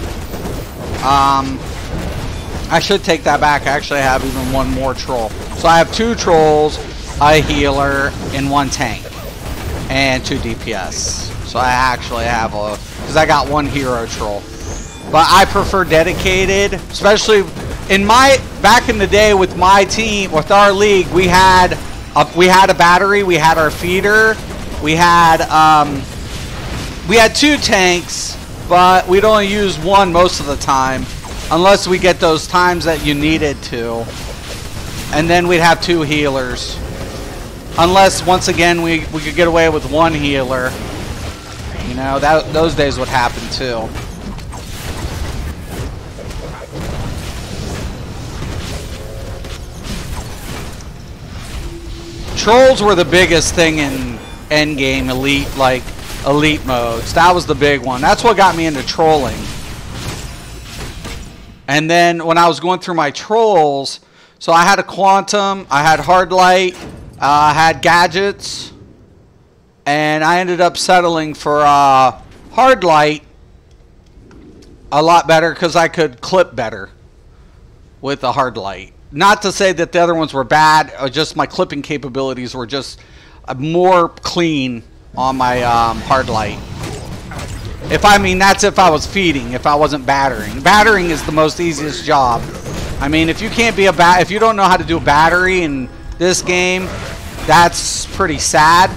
I should take that back. I actually have even one more troll. So I have 2 trolls, a healer, and 1 tank, and 2 DPS. So I actually have a, because I got 1 hero troll. But I prefer dedicated, especially in my, back in the day with my team, with our league, we had a battery, we had our feeder, we had 2 tanks, but we'd only use 1 most of the time, unless we get those times that you needed to. And then we'd have 2 healers. Unless, once again, we could get away with 1 healer. You know, those days would happen too. Trolls were the biggest thing in endgame elite modes. That was the big one. That's what got me into trolling. And then when I was going through my trolls, so I had a quantum, I had hard light, I had gadgets, and I ended up settling for hard light a lot better because I could clip better with the hard light. Not to say that the other ones were bad, just my clipping capabilities were just more clean on my hard light. That's if I was feeding, if I wasn't battering. Battering is the most easiest job. I mean, if you can't be if you don't know how to do a battery in this game, that's pretty sad.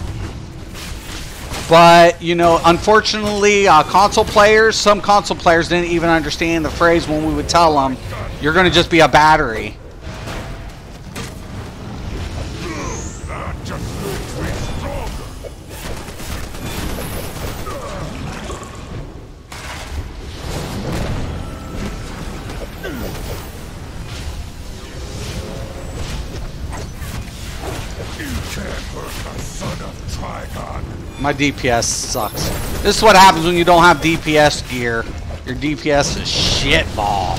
But, you know, unfortunately, some console players didn't even understand the phrase when we would tell them, you're going to just be a battery. My DPS sucks. This is what happens when you don't have DPS gear. Your DPS is shitball.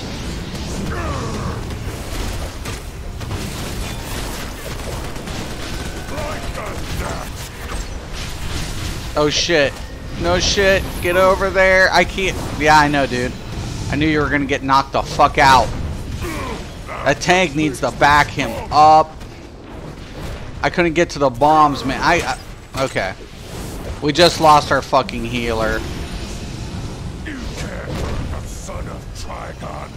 Oh shit. No shit. Get over there. I can't. Yeah, I know, dude. I knew you were gonna get knocked the fuck out. That tank needs to back him up. I couldn't get to the bombs, man. Okay. We just lost our fucking healer. You can't hurt the son of Trigon.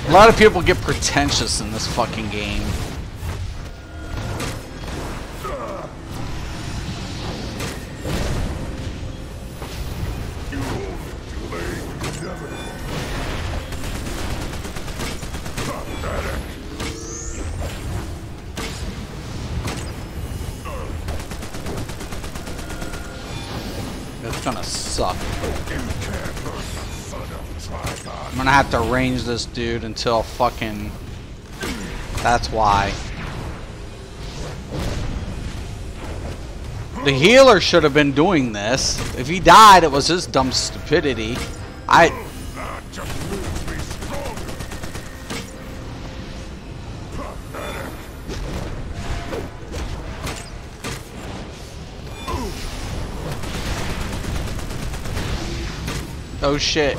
A lot of people get pretentious in this fucking game. It's gonna suck. I'm gonna have to range this dude until fucking... That's why. The healer should have been doing this. If he died, it was his dumb stupidity. Oh shit.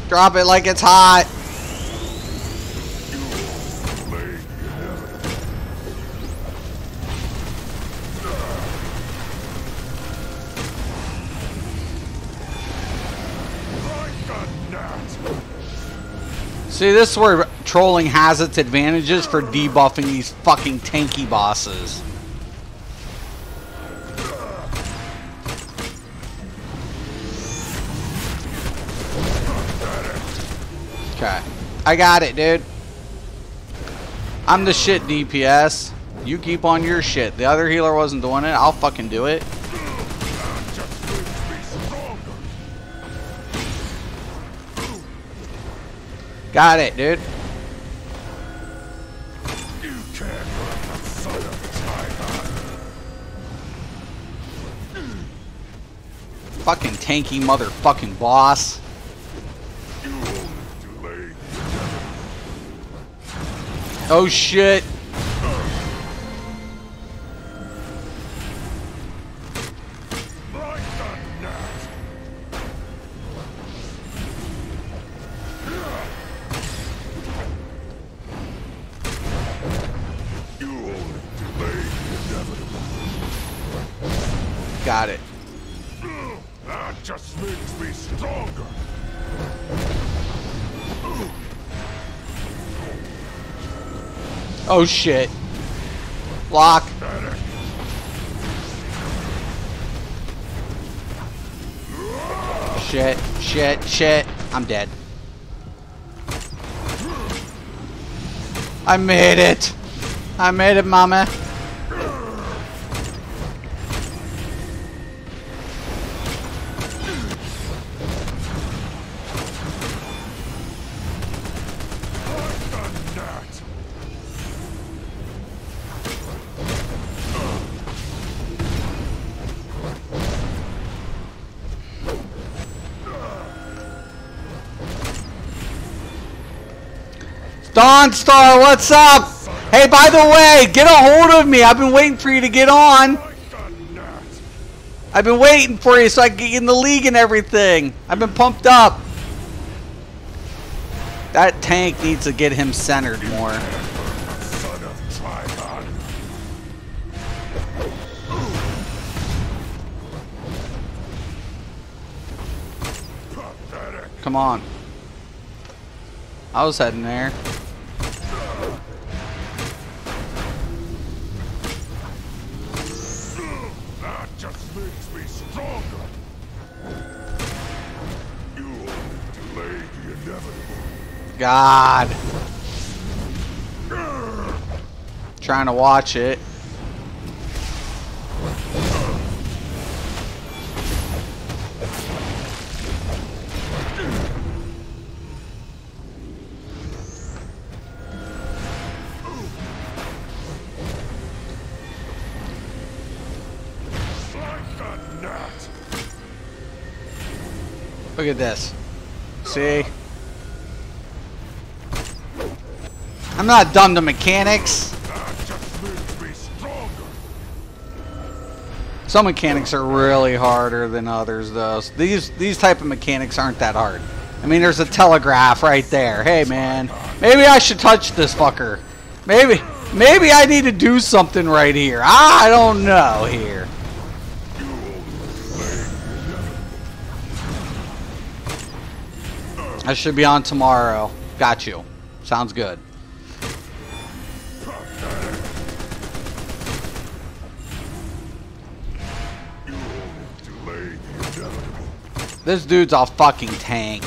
Drop it like it's hot. See, this is where trolling has its advantages for debuffing these fucking tanky bosses. Okay. I got it, dude. I'm the shit DPS. You keep on your shit. The other healer wasn't doing it. I'll fucking do it. Got it, dude. You can't hurt the son of Trigon. Fucking tanky motherfucking boss. Oh shit. got it. That just makes me stronger. Oh shit. Lock. Shit, shit, shit. I'm dead. I made it. I made it, mama. Dawn Star, what's up? Hey, by the way, get a hold of me. I've been waiting for you to get on. I've been waiting for you so I can get you in the league and everything. I've been pumped up. That tank needs to get him centered more. Come on. I was heading there. That just makes me stronger. You delay the inevitable. God. Trying to watch it. Look at this. See? I'm not dumb to mechanics. Some mechanics are really harder than others, though. So these type of mechanics aren't that hard. I mean, there's a telegraph right there. Hey, man. Maybe I should touch this fucker. Maybe I need to do something right here. I don't know here. I should be on tomorrow. Got you. Sounds good. This dude's a fucking tank.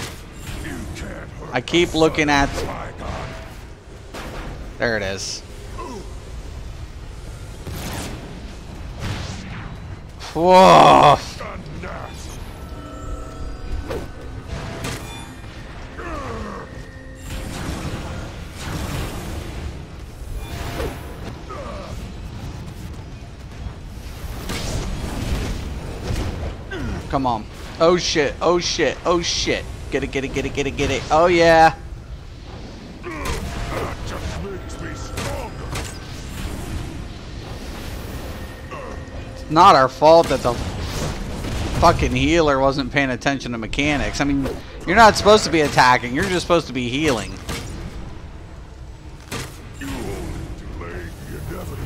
I keep looking at... There it is. Whoa! Come on. Oh shit, oh shit, oh shit. Get it, get it, get it, get it, get it. Oh yeah. That just makes me stronger. It's not our fault that the fucking healer wasn't paying attention to mechanics. I mean, you're not supposed to be attacking, you're just supposed to be healing. You only delay the inevitable.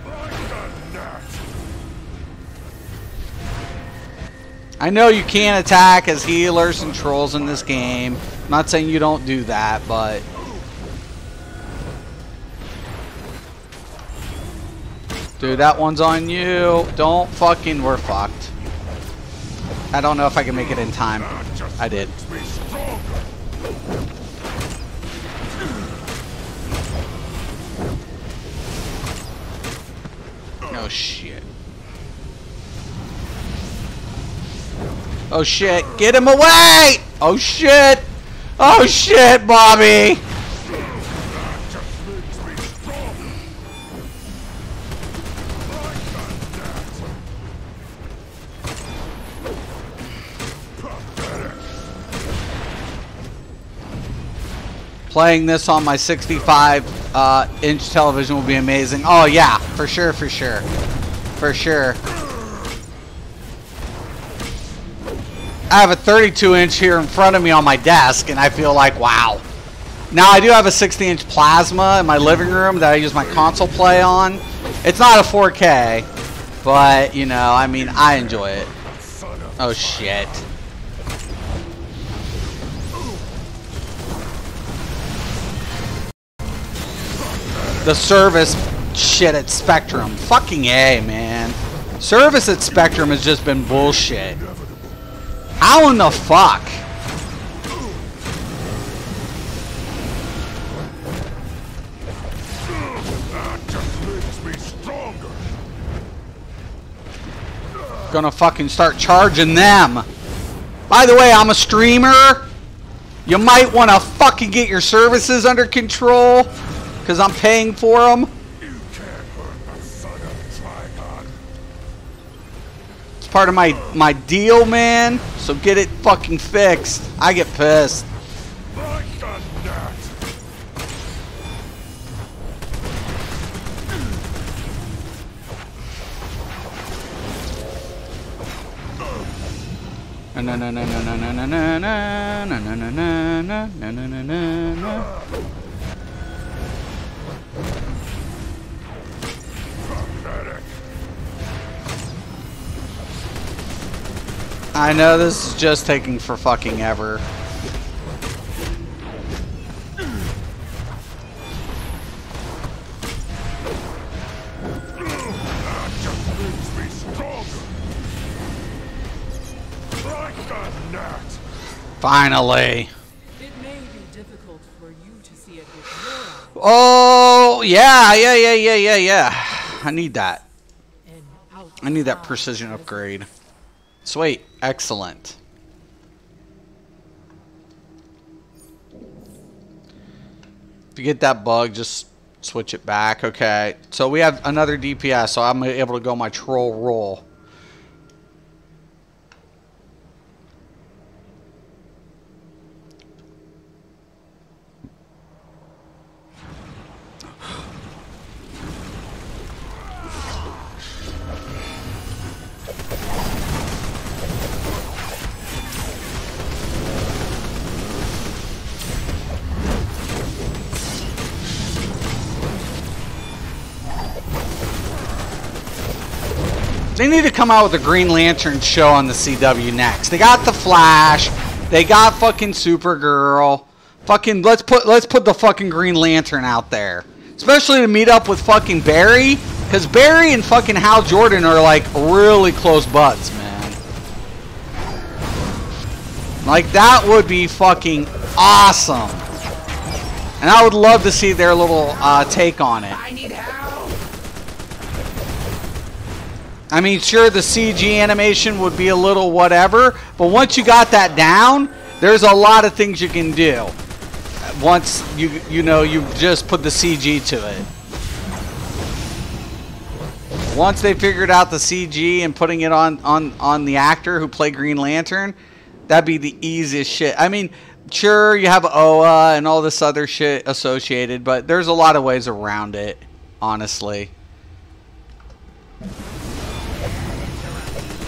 Like a gnat. I know you can't attack as healers and trolls in this game. I'm not saying you don't do that, but... Dude, that one's on you. Don't fucking... We're fucked. I don't know if I can make it in time. I did. Oh, shit. Oh shit, get him away! Oh shit! Oh shit, Bobby! Playing this on my 65-inch television will be amazing. Oh yeah, for sure, for sure. For sure. I have a 32-inch here in front of me on my desk, and I feel like, wow. Now, I do have a 60-inch plasma in my living room that I use my console play on, It's not a 4K, but, you know, I mean, I enjoy it. Oh, shit. The service shit at Spectrum. Fucking A, man. Service at Spectrum has just been bullshit. How in the fuck? Gonna fucking start charging them. By the way, I'm a streamer. You might want to fucking get your services under control, because I'm paying for them. It's part of my deal, man. So get it fucking fixed. I get pissed. No, no, no, no, no, no, no, no, no, no, no, no, no, no, no, no, no, no. I know this is just taking for fucking ever. Finally. It may be difficult for you to see it with your eyes. Oh, yeah. I need that. I need that precision upgrade. Sweet. Excellent. If you get that bug, just switch it back. Okay. So we have another DPS, so I'm able to go my troll roll. They need to come out with a Green Lantern show on the CW next. They got the Flash, they got fucking Supergirl. Fucking let's put the fucking Green Lantern out there. Especially to meet up with fucking Barry, because Barry and fucking Hal Jordan are like really close buds, man. Like that would be fucking awesome. And I would love to see their little take on it. I need help. I mean, sure, the CG animation would be a little whatever, but once you got that down, there's a lot of things you can do. Once you know you just put the CG to it. Once they figured out the CG and putting it on the actor who played Green Lantern, that'd be the easiest shit. I mean, sure, you have OA and all this other shit associated, but there's a lot of ways around it, honestly.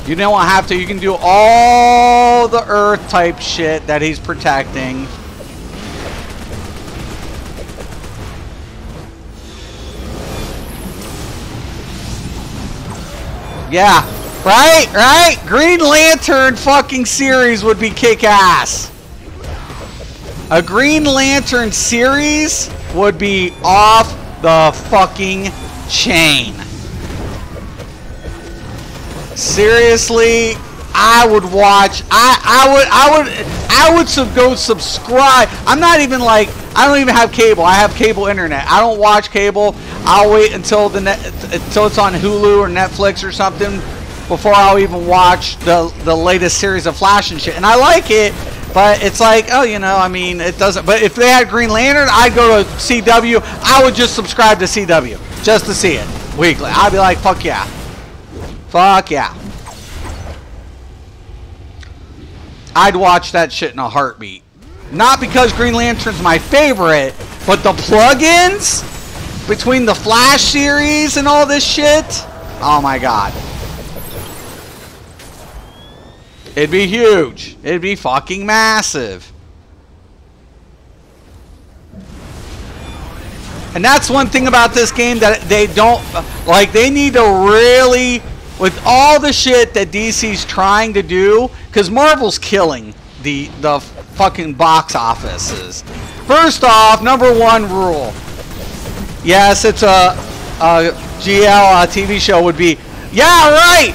You don't have to. You can do all the Earth type shit that he's protecting. Yeah. Right? Green Lantern fucking series would be kick-ass. A Green Lantern series would be off the fucking chain. Seriously, I would watch. I would go subscribe. I'm not even like, I don't even have cable. I have cable internet. I don't watch cable. I'll wait until until it's on Hulu or Netflix or something before I'll even watch the latest series of Flash and shit. And I like it, but it's like, oh, you know, I mean, it doesn't. But if they had Green Lantern, I'd go to CW. I would just subscribe to CW just to see it weekly. I'd be like, fuck yeah. Fuck yeah. I'd watch that shit in a heartbeat. Not because Green Lantern's my favorite, but the plugins between the Flash series and all this shit. Oh my god. It'd be huge. It'd be fucking massive. And that's one thing about this game that they don't, Like, they need to really, with all the shit that DC's trying to do, because Marvel's killing the fucking box offices. First off, #1 rule. Yes, it's a GL TV show would be, yeah, right!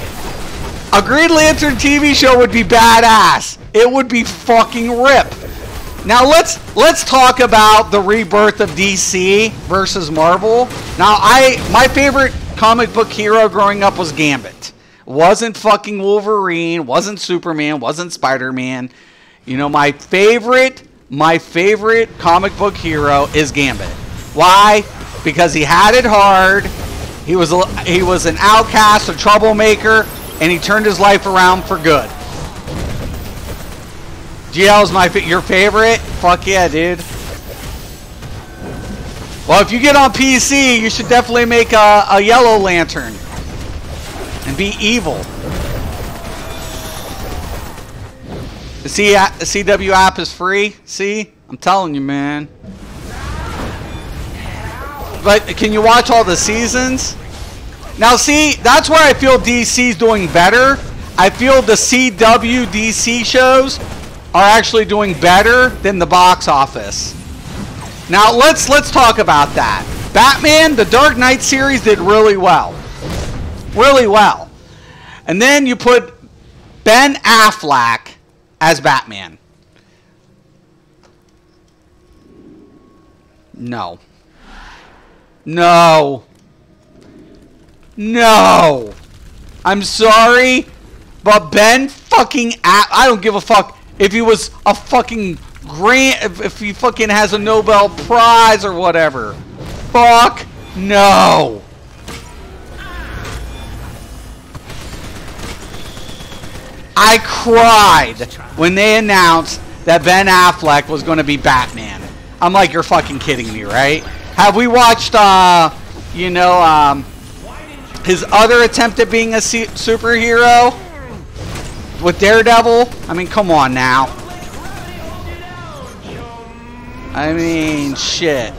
A Green Lantern TV show would be badass. It would be fucking rip. Now let's talk about the rebirth of DC versus Marvel. Now my favorite comic book hero growing up was Gambit. Wasn't fucking Wolverine, wasn't Superman, wasn't Spider-Man. You know, my favorite comic book hero is Gambit. Why? Because he had it hard. He was an outcast, a troublemaker, and he turned his life around for good. GL's your favorite? Fuck yeah, dude. Well, if you get on PC, you should definitely make a Yellow Lantern and be evil. The CW app is free. See? I'm telling you, man. But can you watch all the seasons? Now, see, that's where I feel DC's doing better. I feel the CW DC shows are actually doing better than the box office. Now, let's talk about that. Batman, the Dark Knight series did really well. Really well. And then you put Ben Affleck as Batman. No. No. No. I'm sorry, but Ben fucking I don't give a fuck if he was a fucking if he fucking has a Nobel Prize or whatever. Fuck no. I cried when they announced that Ben Affleck was going to be Batman. I'm like, you're fucking kidding me, right? Have we watched, his other attempt at being a superhero with Daredevil? I mean, come on now. I mean, shit.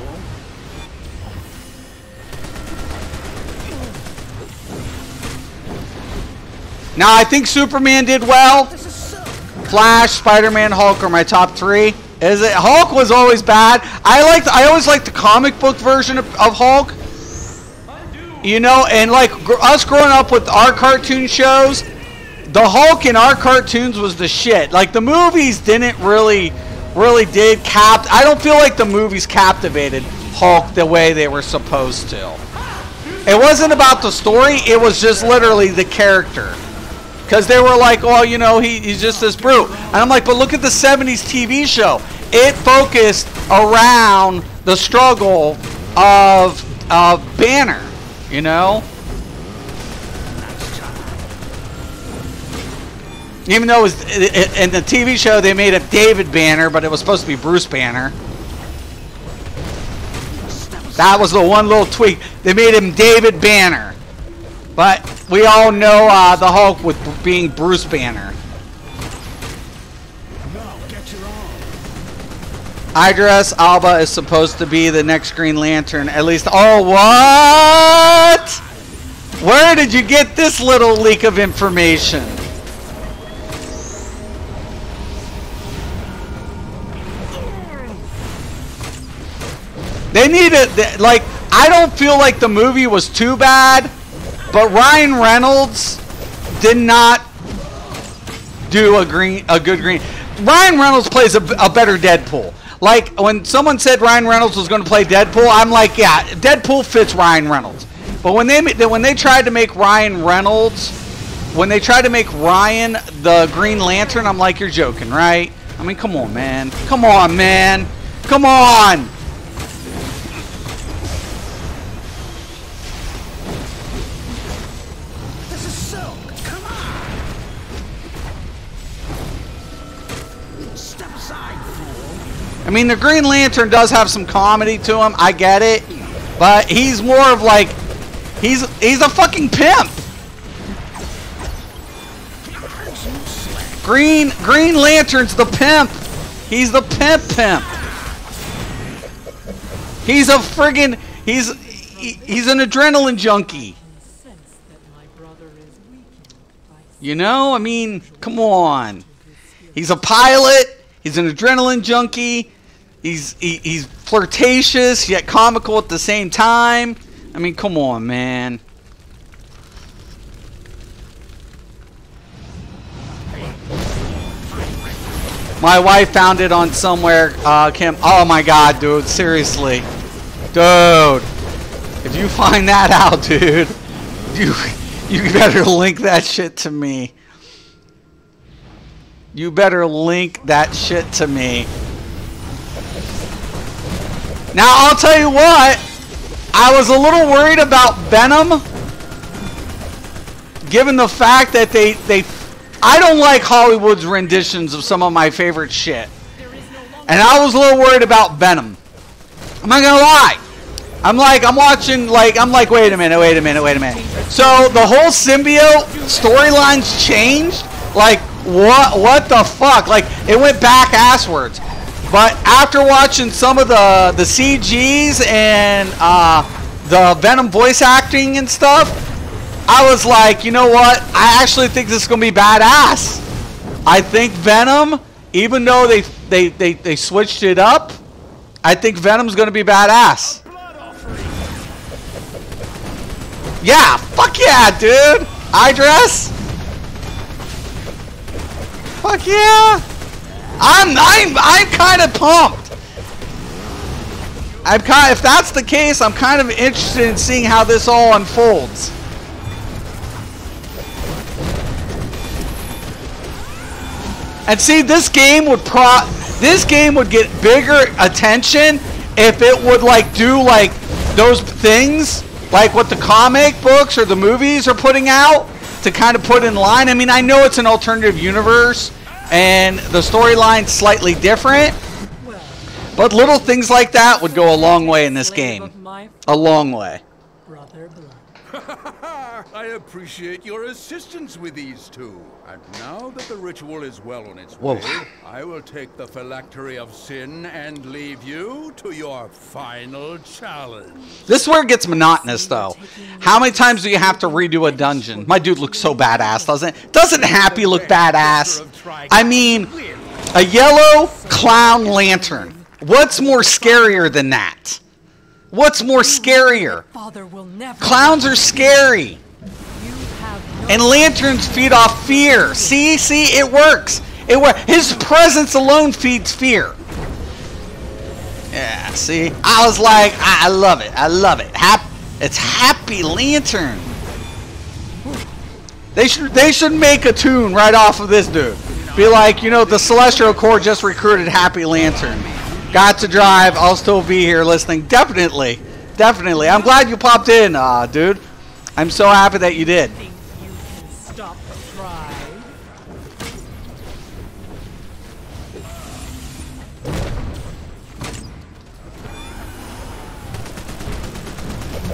Now, I think Superman did well. Flash, Spider-Man, Hulk are my top 3. Is it? Hulk was always bad. I always liked the comic book version of Hulk. You know, and like us growing up with our cartoon shows, the Hulk in our cartoons was the shit. Like the movies didn't really did I don't feel like the movies captivated Hulk the way they were supposed to. It wasn't about the story, it was just literally the character. Because they were like, oh, you know, he's just this brute. And I'm like, but look at the 70s TV show. It focused around the struggle of Banner, you know? Even though it was, in the TV show they made it David Banner, but it was supposed to be Bruce Banner. That was the one little tweak. They made him David Banner. But we all know the Hulk with being Bruce Banner. Idris Elba is supposed to be the next Green Lantern. At least, oh, what? Where did you get this little leak of information? They need it, like, I don't feel like the movie was too bad. But Ryan Reynolds did not do a good green. Ryan Reynolds plays a better Deadpool. Like when someone said Ryan Reynolds was going to play Deadpool, I'm like, yeah, Deadpool fits Ryan Reynolds. But when they tried to make Ryan Reynolds, when they tried to make Ryan the Green Lantern, I'm like, you're joking, right? I mean, come on, man. Come on, man. Come on. I mean, the Green Lantern does have some comedy to him. I get it. But he's more of like, he's a fucking pimp. Green Lantern's the pimp. He's the pimp. He's a friggin', he's an adrenaline junkie. You know, I mean, come on. He's a pilot. He's an adrenaline junkie. He's flirtatious yet comical at the same time. I mean, come on, man. My wife found it on somewhere, Kim. Oh my God, dude, seriously. Dude, if you find that out, dude, you better link that shit to me. You better link that shit to me. Now, I'll tell you what, I was a little worried about Venom, given the fact that I don't like Hollywood's renditions of some of my favorite shit. And I was a little worried about Venom. I'm not gonna lie. I'm watching, I'm like, wait a minute. So the whole symbiote storylines changed? Like, what the fuck? Like, it went back asswards. But after watching some of the CGs and the Venom voice acting and stuff, I was like, you know what? I actually think this is going to be badass. I think Venom, even though they switched it up, I think Venom's going to be badass. Yeah, fuck yeah, dude. Eye dress. Fuck yeah. I'm kind of pumped. If that's the case, I'm kind of interested in seeing how this all unfolds. And see, this game would get bigger attention if it would do those things like what the comic books or the movies are putting out to kind of put in line. I mean, I know it's an alternative universe and the storyline's slightly different, but little things like that would go a long way in this game. A long way. I appreciate your assistance with these two. And now that the ritual is well on its Whoa. way, I will take the phylactery of sin and leave you to your final challenge. This is where it gets monotonous, though. How many times do you have to redo a dungeon? My dude looks so badass, doesn't it? Doesn't Happy look badass? I mean, a yellow clown lantern. What's more scarier than that? What's more scarier? Clowns are scary. And lanterns feed off fear. See, it works. It works. His presence alone feeds fear. Yeah, see? I was like, I love it. I love it. It's Happy Lantern. They should make a tune right off of this dude. Be like, you know, the Celestial Corps just recruited Happy Lantern. Got to drive. I'll still be here listening. Definitely. Definitely. I'm glad you popped in, dude. I'm so happy that you did. Stop try.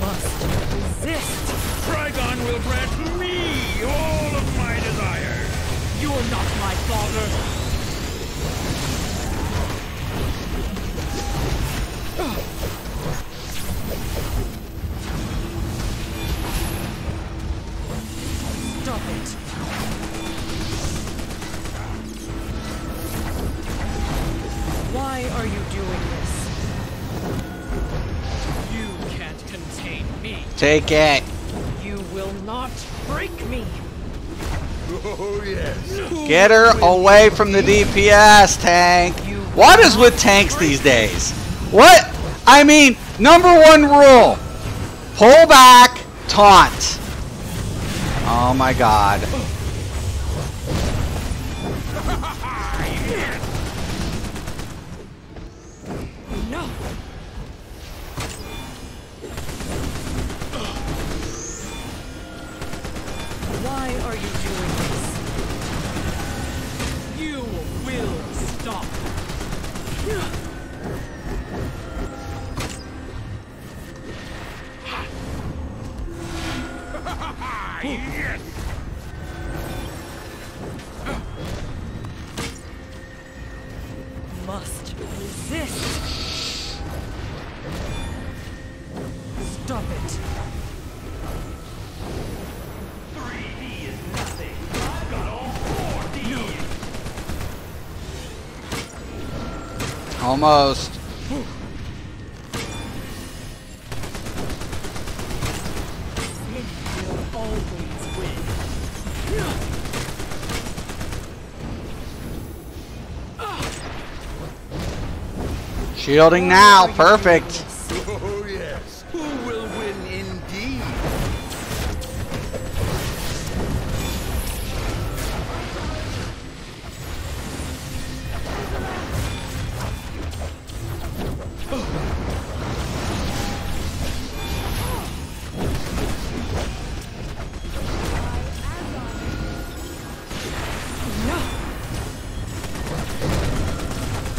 Must resist. Trigon will grant me all of my desires. You are not my father. Stop it. Why are you doing this? You can't contain me. Take it. You will not break me. Oh, yes. Get her away from the DPS, tank. What is with tanks these days? What? I mean, #1 rule. Pull back, taunt. Oh my god. No. Why are you doing this? You will stop. Yes. Must resist. Stop it. 3D is nothing. Almost. Shielding now. Perfect. Oh, yes. Who will win indeed?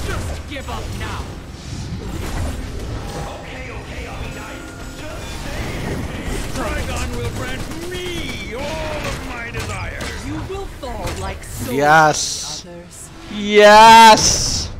Just give up now. Trigon will grant me all of my desires. You will fall like so Yes. many others. Yes.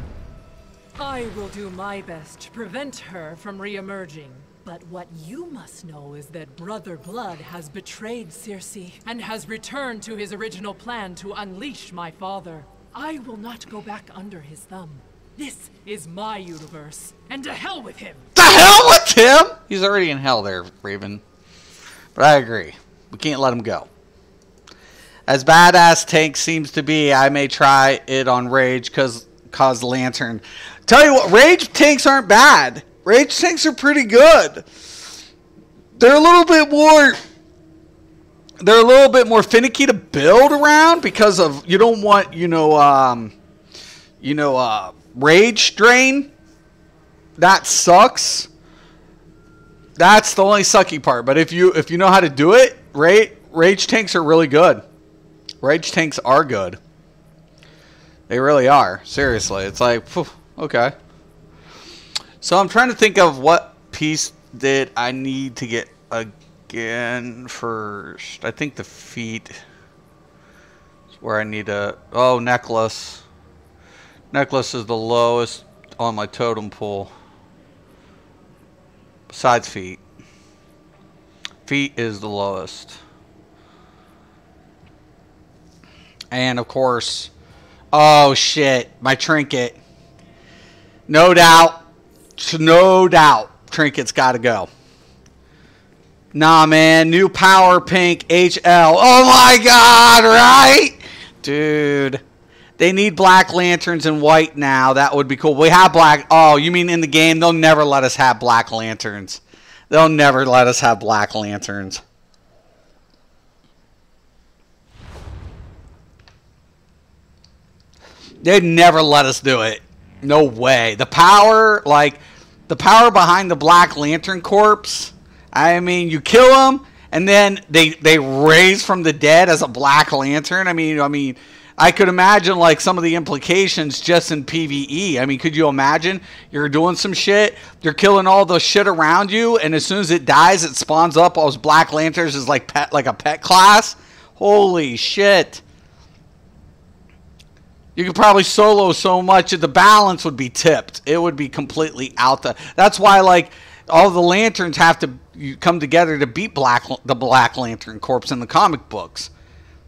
I will do my best to prevent her from re-emerging. But what you must know is that Brother Blood has betrayed Circe and has returned to his original plan to unleash my father. I will not go back under his thumb. This is my universe, and to hell with him! The hell with him? He's already in hell there, Raven. But I agree. We can't let him go. As badass Tank seems to be, I may try it on Rage cause Lantern. Tell you what, Rage tanks aren't bad. Rage tanks are pretty good. They're a little bit more finicky to build around because of you don't want, Rage Drain. That sucks. That's the only sucky part. But if you know how to do it, Rage tanks are really good. Rage tanks are good. They really are. Seriously. It's like, phew, okay. So I'm trying to think of what piece did I need to get again first. I think the feet is where I need a... Oh, necklace. Necklace is the lowest on my totem pole. Besides feet. Feet is the lowest. And of course... Oh shit, my trinket. No doubt. No doubt. Trinket's gotta go. Nah, man. New power pink HL. Oh my god, right? Dude. They need black lanterns and white now. That would be cool. We have black. Oh, you mean in the game? They'll never let us have black lanterns. They'll never let us have black lanterns. They'd never let us do it. No way. The power, the power behind the Black Lantern Corps. I mean, you kill them, and then they raise from the dead as a Black Lantern. I mean, I could imagine like some of the implications just in PvE. I mean, could you imagine you're doing some shit, you're killing all the shit around you, and as soon as it dies, it spawns up all those Black Lanterns as like a pet class? Holy shit. You could probably solo so much that the balance would be tipped. It would be completely out the... That's why, like, all the lanterns have to come together to beat the Black Lantern Corps in the comic books.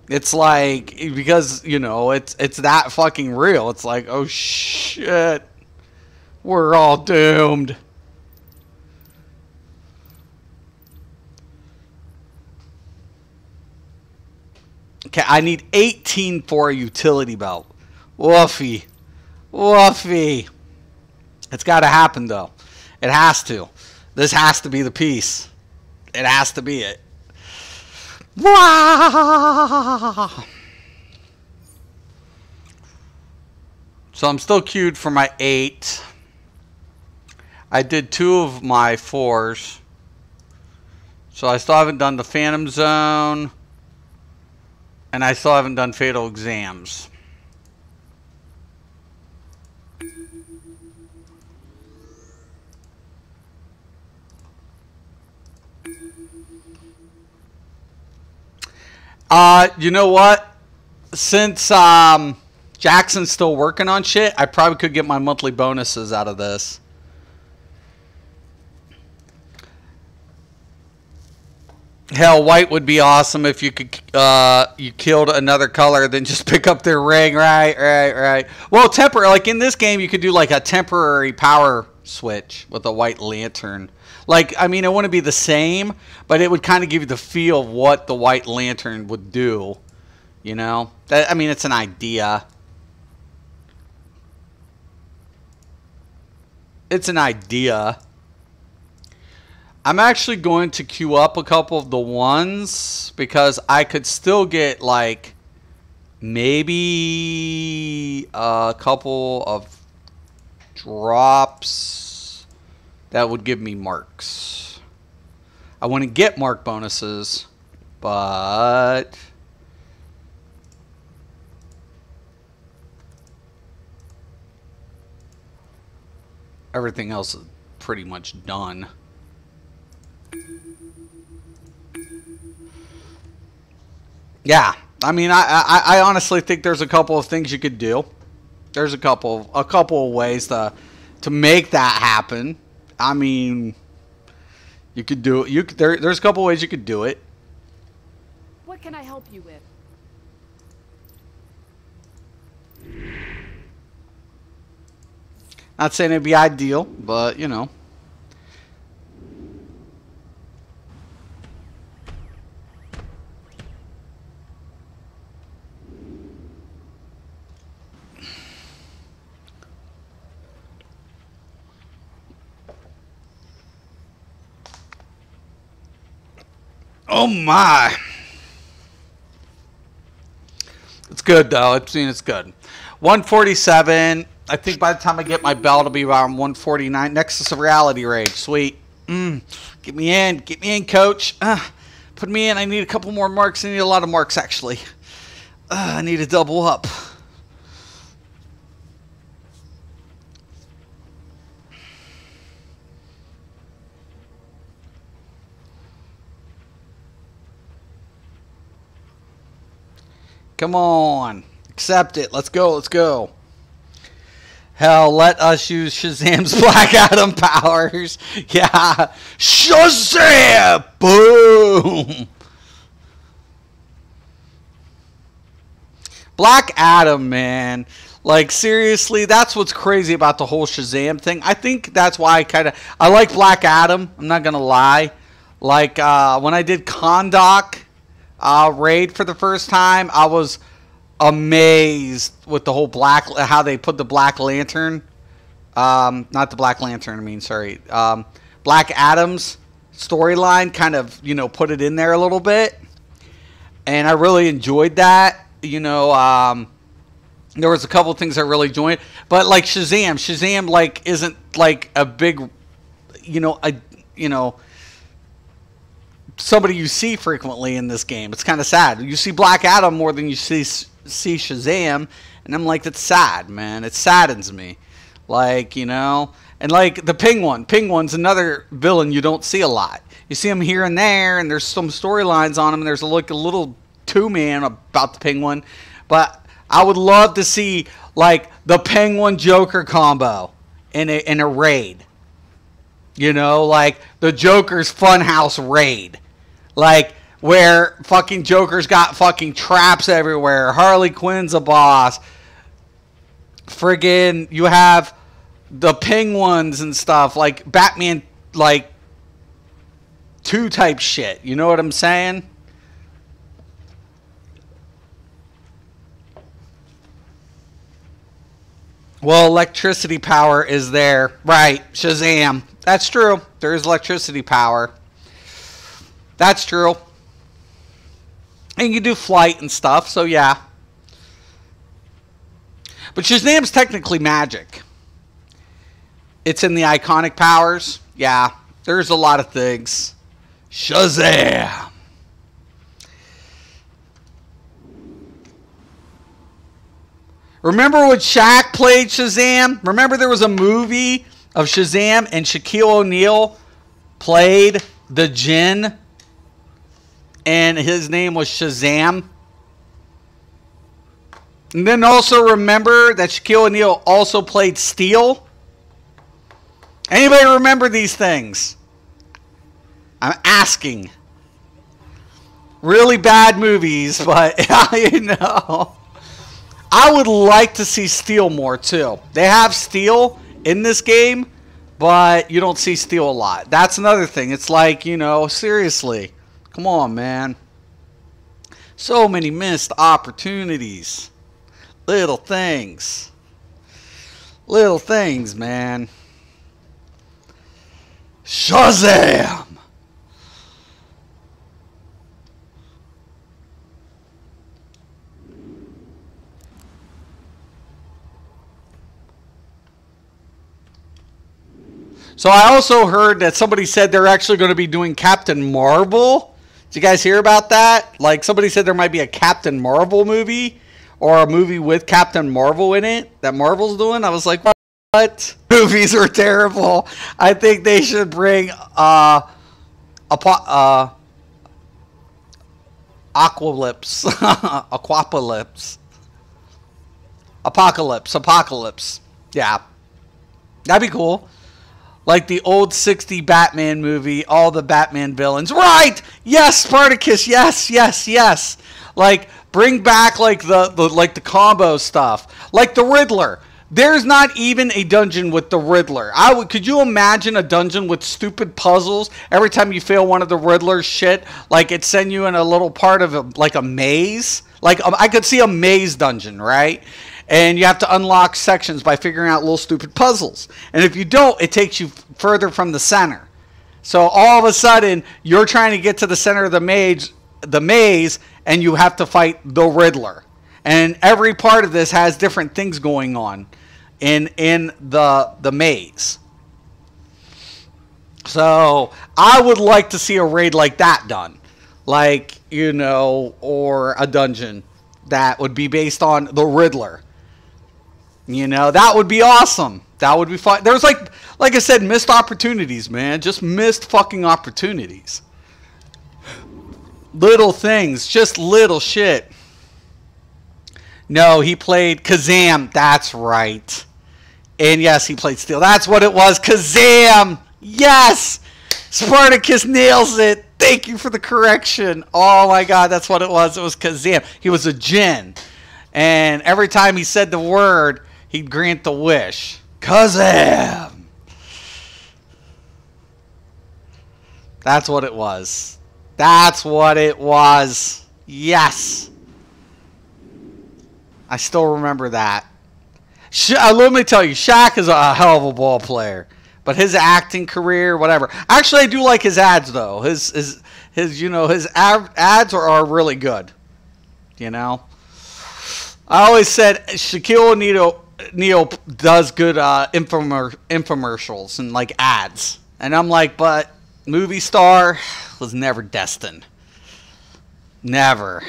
It's like, because, you know, it's that fucking real. It's like, oh shit. We're all doomed. Okay, I need 18 for a utility belt. Woofy. Woofy. It's got to happen, though. It has to. This has to be the piece. It has to be it. Wah! So I'm still queued for my 8. I did 2 of my 4s. So I still haven't done the Phantom Zone. And I still haven't done Fatal Exams. You know what? Since Jackson's still working on shit, I probably could get my monthly bonuses out of this. Hell, white would be awesome if you could you killed another color, then just pick up their ring. Right. Well, like in this game, you could do like a temporary power switch with a white lantern. Like, I mean, it wouldn't be the same, but it would kind of give you the feel of what the white lantern would do. You know? I mean, it's an idea. It's an idea. I'm actually going to queue up a couple of the ones because I could still get like maybe a couple of drops that would give me marks. I wouldn't get mark bonuses, but everything else is pretty much done. Yeah, I mean, I honestly think there's a couple of things you could do. There's a couple of ways to make that happen. I mean, you could do it. There's a couple of ways you could do it. What can I help you with? Not saying it'd be ideal, but you know. Oh my. It's good though. It's good. 147. I think by the time I get my belt, it'll be around 149. Nexus of Reality Rage. Sweet. Get me in. Get me in, coach. Put me in. I need a couple more marks. I need a lot of marks, actually. I need to double up. Come on. Accept it. Let's go. Let's go. Hell, let us use Shazam's Black Adam powers. Yeah. Shazam! Boom! Black Adam, man. Like, seriously, that's what's crazy about the whole Shazam thing. I think that's why I like Black Adam. I'm not going to lie. Like, when I did Kondak raid for the first time, I was amazed with the whole how they put the Black Lantern, not the Black Lantern, I mean, sorry, Black Adam's storyline, kind of, you know, put it in there a little bit, and I really enjoyed that. You know, there was a couple of things I really enjoyed, but like Shazam like isn't like a big, somebody you see frequently in this game. It's kind of sad. You see Black Adam more than you see Shazam, and I'm like, that's sad, man. It saddens me. Like, you know, and like the Penguin's another villain you don't see a lot. You see him here and there, and there's some storylines on him, and there's like a little two-man about the Penguin, but I would love to see like the Penguin Joker combo in a raid. You know, like the Joker's Funhouse raid. Like, where fucking Joker's got fucking traps everywhere. Harley Quinn's a boss. Friggin', you have the Penguins and stuff. Like, Batman, like, 2 type shit. You know what I'm saying? Well, electricity power is there. Right, Shazam. That's true. There is electricity power. That's true. And you can do flight and stuff, so yeah. But Shazam's technically magic. It's in the iconic powers. Yeah, there's a lot of things. Shazam! Remember when Shaq played Shazam? Remember there was a movie of Shazam and Shaquille O'Neal played the Djinn? And his name was Shazam. And then also remember that Shaquille O'Neal also played Steel. Anybody remember these things? I'm asking. really bad movies, but you know, I would like to see Steel more too. They have Steel in this game, but you don't see Steel a lot. That's another thing. It's like, you know, seriously, come on, man. So many missed opportunities. Little things. Little things, man. Shazam! So I also heard that somebody said they're actually going to be doing Captain Marvel. Did you guys hear about that? Like, somebody said there might be a Captain Marvel movie or a movie with Captain Marvel in it that Marvel's doing. I was like, what? Movies are terrible. I think they should bring Aqualypse. Apocalypse. Yeah. That'd be cool. Like the old 60 Batman movie, all the Batman villains. Right! Yes, Spartacus. Yes. Like, bring back like the combo stuff. Like the Riddler. There's not even a dungeon with the Riddler. Could you imagine a dungeon with stupid puzzles? Every time you fail one of the Riddler's shit, like it send you in a little part of a maze. Like I could see a maze dungeon, right? And you have to unlock sections by figuring out little stupid puzzles. And if you don't, it takes you further from the center. So all of a sudden, you're trying to get to the center of the maze, and you have to fight the Riddler. And every part of this has different things going on in the maze. So I would like to see a raid like that done. Like, you know, or a dungeon that would be based on the Riddler. You know, that would be awesome. That would be fun. There's like I said, missed opportunities, man. Just missed fucking opportunities. Little things, just little shit. No, he played Kazam. That's right. And yes, he played Steel. That's what it was. Kazam. Yes. Spartacus nails it. Thank you for the correction. Oh my God, that's what it was. It was Kazam. He was a djinn. And every time he said the word, he'd grant the wish. Kazam. That's what it was. That's what it was. Yes. I still remember that. Let me tell you, Shaq is a hell of a ball player. But his acting career, whatever. Actually, I do like his ads, though. His you know, his ads are really good. You know? I always said Shaquille O'Neal does good infomercials and, like, ads. And I'm like, but movie star was never destined. Never.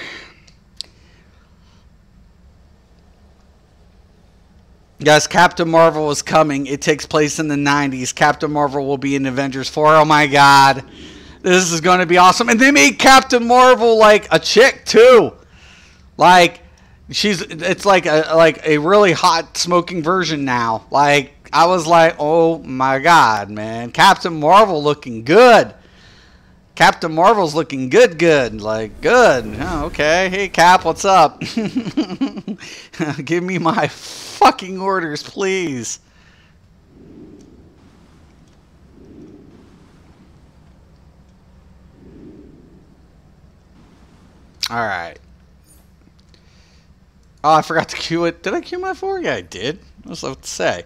Yes, Captain Marvel is coming. It takes place in the 90s. Captain Marvel will be in Avengers 4. Oh my God. This is going to be awesome. And they made Captain Marvel like a chick too. Like it's like a really hot smoking version now. Like I was like, "Oh my God, man. Captain Marvel looking good." Captain Marvel's looking good. Like, good. Oh, okay. Hey, Cap, what's up? Give me my fucking orders, please. All right. Oh, I forgot to queue it. Did I queue my 4? Yeah, I did. I was about to say.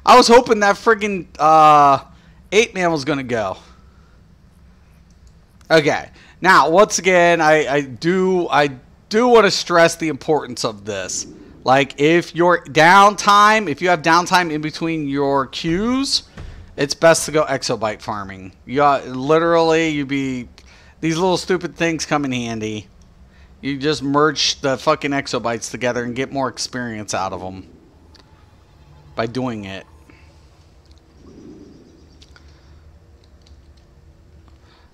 I was hoping that friggin' 8-man was going to go. Okay. Now, once again, I do want to stress the importance of this. Like, if you have downtime in between your queues, it's best to go exobyte farming. These little stupid things come in handy. You just merge the fucking exobytes together and get more experience out of them by doing it.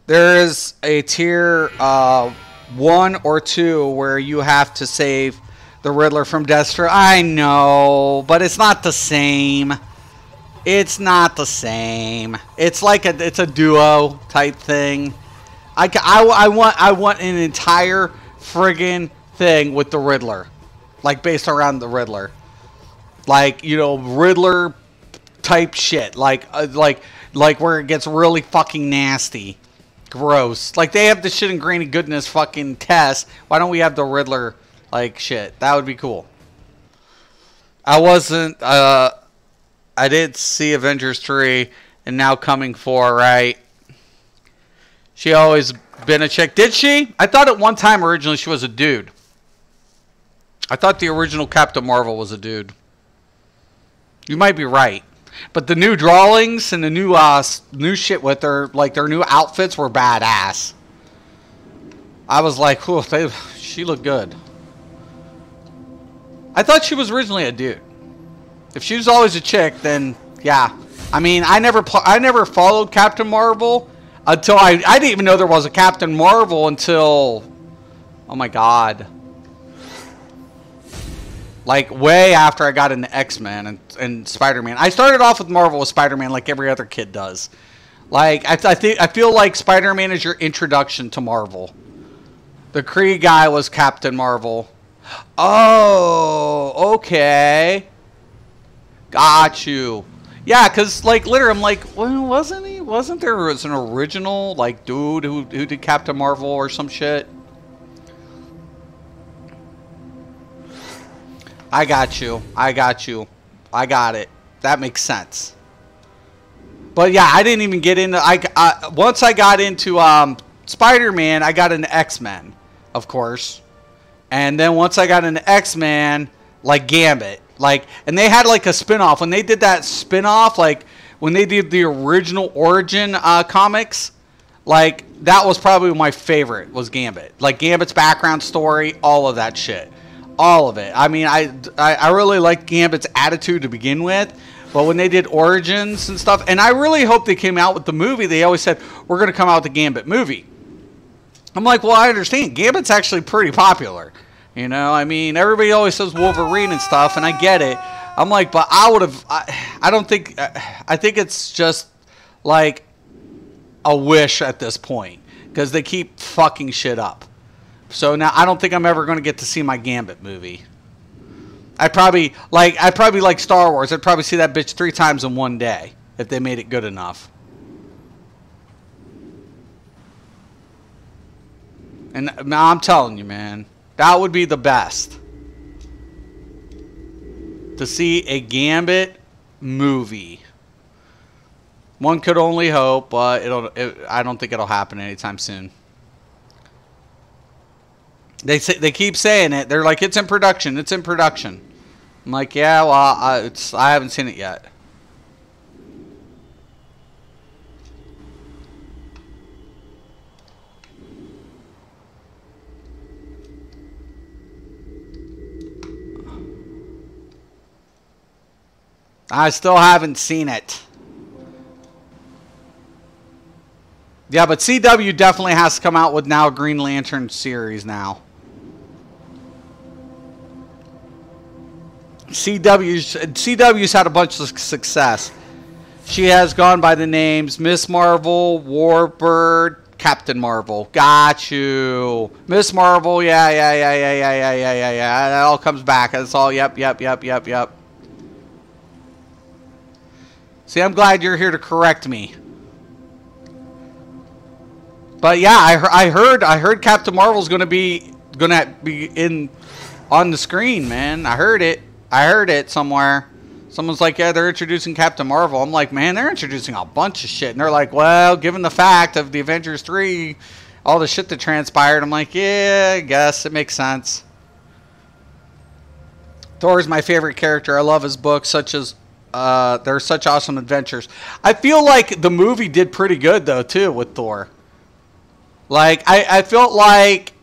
There is a tier 1 or 2 where you have to save the Riddler from Deathstroke. I know, but it's not the same. It's not the same. It's like it's a duo type thing. I want an entire friggin' thing with the Riddler, like based around the Riddler, like, you know, Riddler type shit, like where it gets really fucking nasty, gross. Like they have the shit in Granny Goodness fucking test. Why don't we have the Riddler like shit? That would be cool. I did see Avengers 3 and now coming 4, right? She always been a chick. Did she? I thought at one time originally she was a dude. I thought the original Captain Marvel was a dude. You might be right. But the new drawings and the new shit with her, like their new outfits were badass. I was like, whew, she looked good. I thought she was originally a dude. If she was always a chick, then yeah. I mean, I never followed Captain Marvel until I didn't even know there was a Captain Marvel until, oh my god, like way after I got into X-Men and Spider-Man. I started off with Marvel with Spider-Man like every other kid does. Like I feel like Spider-Man is your introduction to Marvel. The Kree guy was Captain Marvel. Oh, okay. Got you. Yeah, because, like, literally, I'm like, well, wasn't there an original, like, dude who did Captain Marvel or some shit? I got you. I got it. That makes sense. But, yeah, I didn't even get into, once I got into Spider-Man, I got into X-Men, of course. And then once I got into X-Men, like, Gambit. Like, and they had like a spin-off. When they did that spin-off, like when they did the original Origin comics, like that was probably my favorite, was Gambit. Like Gambit's background story, all of that shit. All of it. I mean, I really liked Gambit's attitude to begin with, but when they did Origins and stuff, and I really hope they came out with the movie, they always said, we're going to come out with the Gambit movie. I'm like, well, I understand. Gambit's actually pretty popular. You know, I mean, everybody always says Wolverine and stuff, and I get it. I'm like, but I don't think, I think it's just like a wish at this point, because they keep fucking shit up. So now I don't think I'm ever going to get to see my Gambit movie. I probably like Star Wars. I'd probably see that bitch 3 times in one day if they made it good enough. And I'm telling you, man. That would be the best. To see a Gambit movie. One could only hope, but I don't think it'll happen anytime soon. They keep saying it. They're like, it's in production. It's in production. I'm like, yeah, well, I haven't seen it yet. I still haven't seen it. Yeah, but CW definitely has to come out with now a Green Lantern series now. CW's had a bunch of success. She has gone by the names Miss Marvel, Warbird, Captain Marvel. Got you. Miss Marvel, yeah. That all comes back. That's all, yep. See, I'm glad you're here to correct me. But yeah, I heard Captain Marvel's gonna be in on the screen, man. I heard it somewhere. Someone's like, yeah, they're introducing Captain Marvel. I'm like, man, they're introducing a bunch of shit. And they're like, well, given the fact of the Avengers 3, all the shit that transpired, I'm like, yeah, I guess it makes sense. Thor's my favorite character. I love his books, such as they're such awesome adventures. I feel like the movie did pretty good, though, too, with Thor. Like, I felt like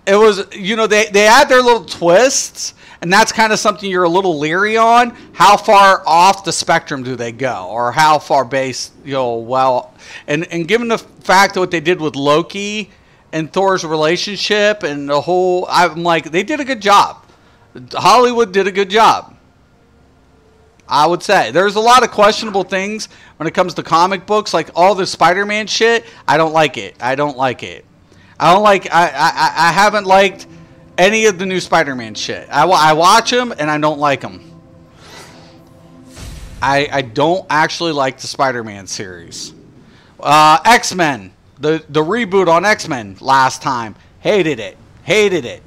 it was, you know, they had their little twists, and that's kind of something you're a little leery on. How far off the spectrum do they go? Or how far base, you know, well, and given the fact of what they did with Loki and Thor's relationship and the whole, I'm like, they did a good job. Hollywood did a good job. I would say. There's a lot of questionable things when it comes to comic books, like all the Spider-Man shit. I don't like it. I don't like it. I haven't liked any of the new Spider-Man shit. I watch them and I don't like them. I don't actually like the Spider-Man series. X-Men, the reboot on X-Men last time, hated it. Hated it.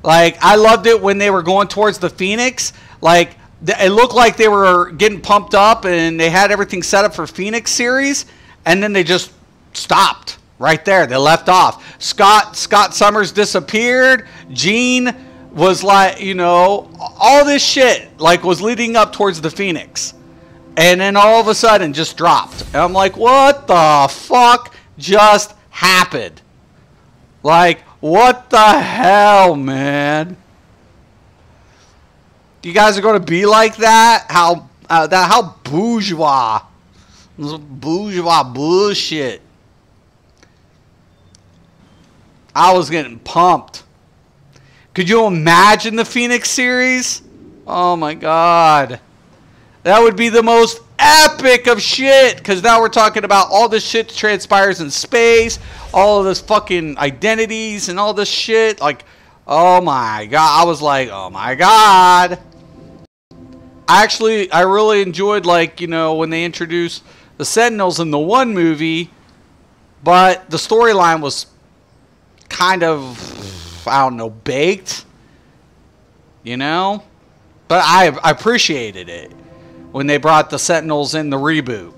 Like, I loved it when they were going towards the Phoenix. Like, it looked like they were getting pumped up and they had everything set up for Phoenix series, and then they just stopped right there. They left off. Scott Summers disappeared. Jean was like, you know, all this shit like was leading up towards the Phoenix, and then all of a sudden just dropped. And I'm like, what the fuck just happened? Like, what the hell, man? You guys are going to be like that? How bourgeois. Bourgeois bullshit. I was getting pumped. Could you imagine the Phoenix series? Oh my god. That would be the most epic of shit. Because now we're talking about all this shit that transpires in space. All of this fucking identities and all this shit. Like, oh my god. I was like, oh my god. I really enjoyed, like, you know, when they introduced the Sentinels in the one movie. But the storyline was kind of, I don't know, baked. You know? But I appreciated it when they brought the Sentinels in the reboot.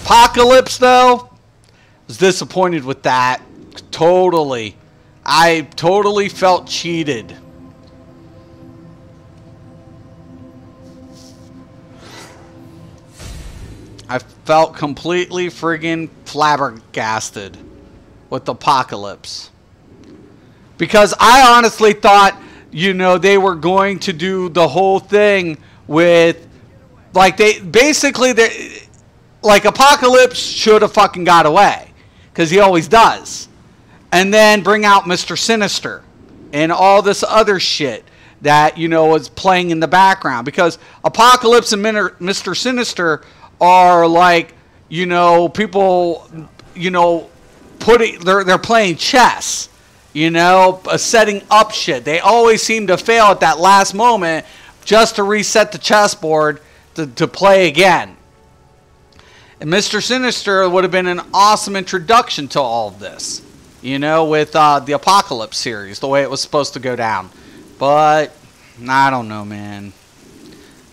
Apocalypse, though, was disappointed with that. Totally. I totally felt cheated. I felt completely friggin' flabbergasted with Apocalypse. Because I honestly thought, you know, they were going to do the whole thing with, like, like, Apocalypse should have fucking got away. Because he always does. And then bring out Mr. Sinister and all this other shit that, you know, was playing in the background. Because Apocalypse and Mr. Sinister are like, you know, people, you know, they're playing chess, you know, setting up shit. They always seem to fail at that last moment just to reset the chessboard to play again. And Mr. Sinister would have been an awesome introduction to all of this, you know, with the Apocalypse series, the way it was supposed to go down. But I don't know, man.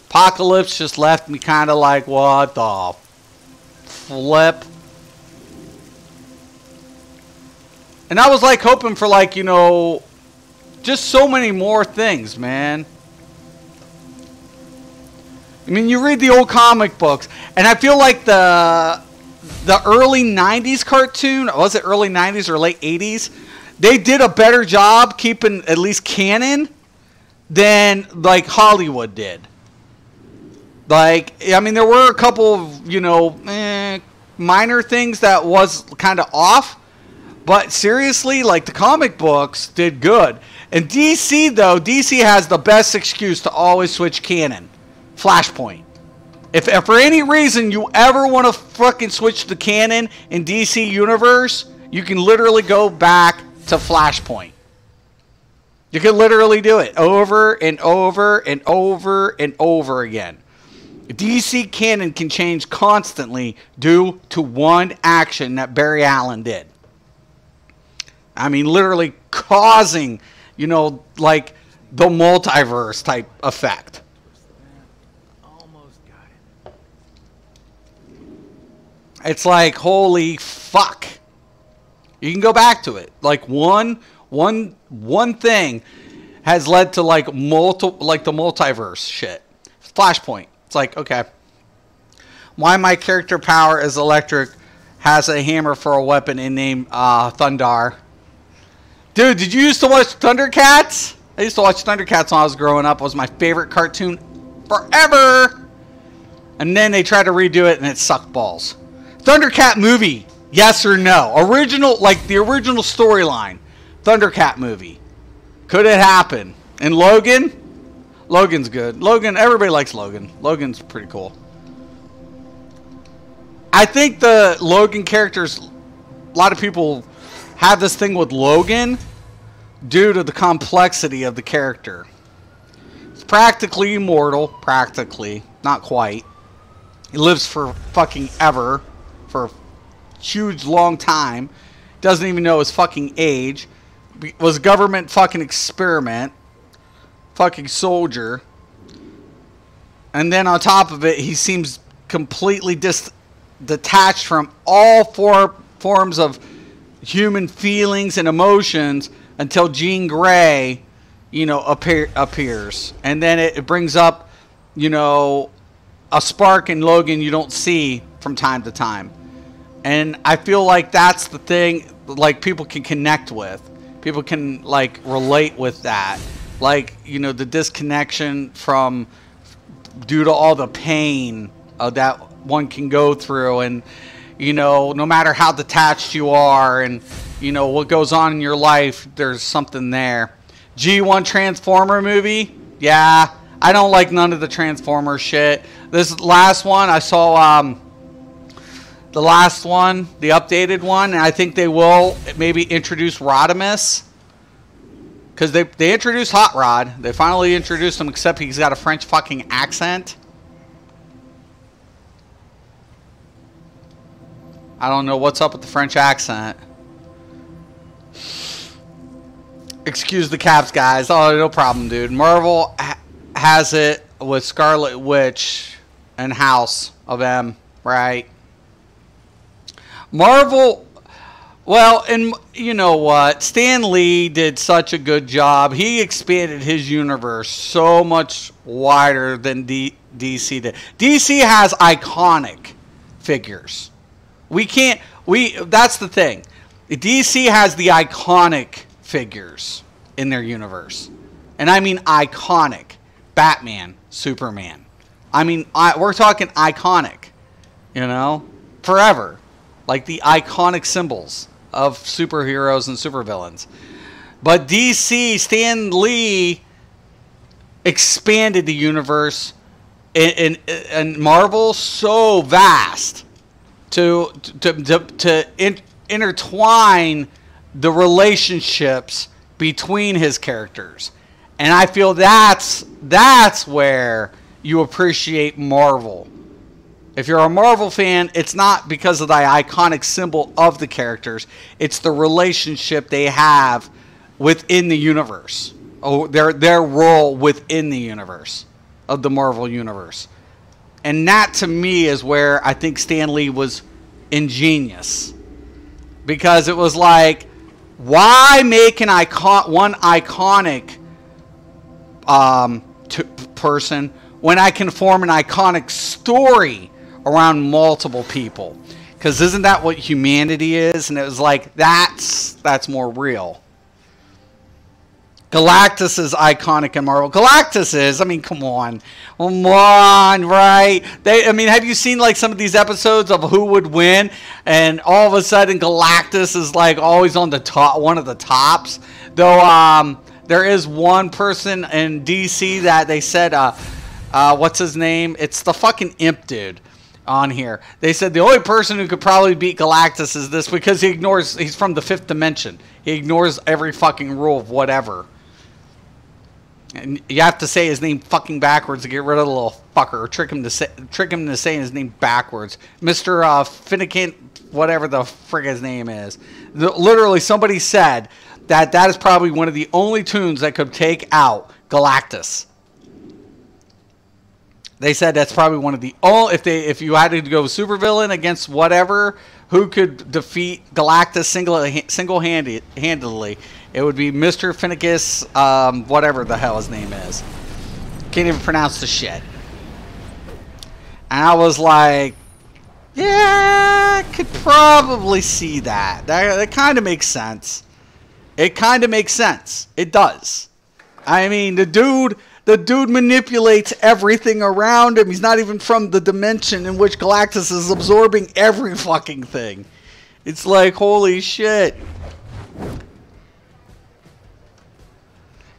Apocalypse just left me kind of like, what the flip? And I was like hoping for, like, you know, just so many more things, man. I mean, you read the old comic books, and I feel like the early 90s cartoon, was it early 90s or late 80s? They did a better job keeping at least canon than, like, Hollywood did. Like, I mean, there were a couple of, you know, minor things that was kind of off. But seriously, like, the comic books did good. And DC, though, DC has the best excuse to always switch canon. Flashpoint. If for any reason you ever want to fucking switch the canon in DC Universe, you can literally go back to Flashpoint. You can literally do it over and over and over and over again. DC canon can change constantly due to one action that Barry Allen did. I mean, literally causing, you know, like the multiverse type effect. Almost got it. It's like, holy fuck. You can go back to it. Like one thing has led to like the multiverse shit. Flashpoint. It's like, okay, why my character power is electric, has a hammer for a weapon and named Thundar. Dude, did you used to watch Thundercats? I used to watch Thundercats when I was growing up. It was my favorite cartoon forever. And then they tried to redo it and it sucked balls. Thundercat movie, yes or no? Original, like the original storyline. Thundercat movie. Could it happen? And Logan? Logan's good. Logan, everybody likes Logan. Logan's pretty cool. I think the Logan characters, a lot of people have this thing with Logan due to the complexity of the character. He's practically immortal. Practically. Not quite. He lives for fucking ever. For a huge long time. Doesn't even know his fucking age. Was a government fucking experiment. Fucking soldier. And then on top of it, he seems completely detached from all forms of human feelings and emotions until Jean Grey, you know, appears. And then it brings up, you know, a spark in Logan you don't see from time to time. And I feel like that's the thing, like, people can connect with. People can, like, relate with that. Like, you know, the disconnection from, due to all the pain that one can go through. And, you know, no matter how detached you are and, you know, what goes on in your life, there's something there. G1 Transformer movie? Yeah, I don't like none of the Transformer shit. This last one, I saw the last one, the updated one, and I think they will maybe introduce Rodimus. Because they introduced Hot Rod. They finally introduced him, except he's got a French fucking accent. I don't know what's up with the French accent. Excuse the caps, guys. Oh, no problem, dude. Marvel has it with Scarlet Witch and House of M, right? Marvel... Well, and you know what? Stan Lee did such a good job. He expanded his universe so much wider than DC did. DC has iconic figures. That's the thing. DC has the iconic figures in their universe. And I mean iconic. Batman, Superman. I mean, we're talking iconic. You know? Forever. Like the iconic symbols of superheroes and supervillains. But DC, Stan Lee expanded the universe and Marvel so vast to intertwine the relationships between his characters. And I feel that's where you appreciate Marvel. If you're a Marvel fan, it's not because of the iconic symbol of the characters. It's the relationship they have within the universe. Oh, their role within the universe of the Marvel universe. And that, to me, is where I think Stan Lee was ingenious. Because it was like, why make one iconic person when I can form an iconic story around multiple people? Because isn't that what humanity is? And it was like, that's more real. Galactus is iconic in Marvel. Galactus is, I mean, come on, right? I mean, have you seen like some of these episodes of who would win? And all of a sudden, Galactus is like always on the top, one of the tops. Though there is one person in DC that they said, what's his name? It's the fucking imp dude on here. They said the only person who could probably beat Galactus is this, because he's from the fifth dimension. He ignores every fucking rule of whatever. And you have to say his name fucking backwards to get rid of the little fucker, or trick him to say his name backwards. Mr. Finnegan, whatever the frig his name is. Literally, somebody said that is probably one of the only tunes that could take out Galactus. They said that's probably one of the only, if you had to go supervillain against whatever, who could defeat Galactus single-handedly, it would be Mr. Finnegan, whatever the hell his name is. Can't even pronounce the shit. And I was like, yeah, I could probably see that. That kind of makes sense. It kind of makes sense. It does. I mean, the dude manipulates everything around him. He's not even from the dimension in which Galactus is absorbing every fucking thing. It's like, holy shit.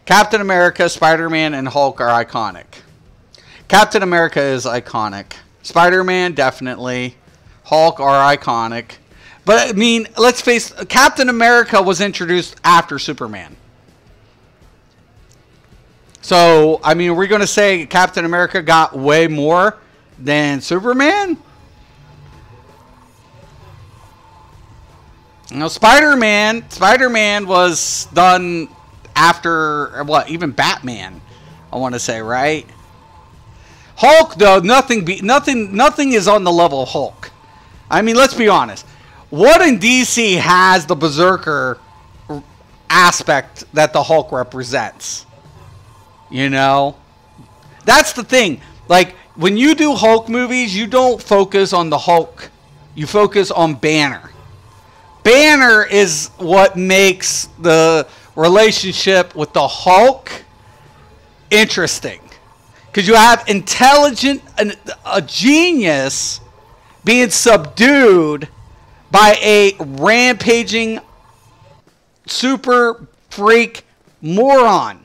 Captain America, Spider-Man, and Hulk are iconic. Captain America is iconic. Spider-Man, definitely. Hulk are iconic. But, I mean, let's face it, Captain America was introduced after Superman. So, I mean, we're going to say Captain America got way more than Superman? You know, Spider-Man was done after, what, even Batman, I want to say, right? Hulk, though, nothing is on the level of Hulk. I mean, let's be honest. What in DC has the Berserker aspect that the Hulk represents? You know? That's the thing. Like, when you do Hulk movies, you don't focus on the Hulk. You focus on Banner. Banner is what makes the relationship with the Hulk interesting. Because you have a genius being subdued by a rampaging super freak moron.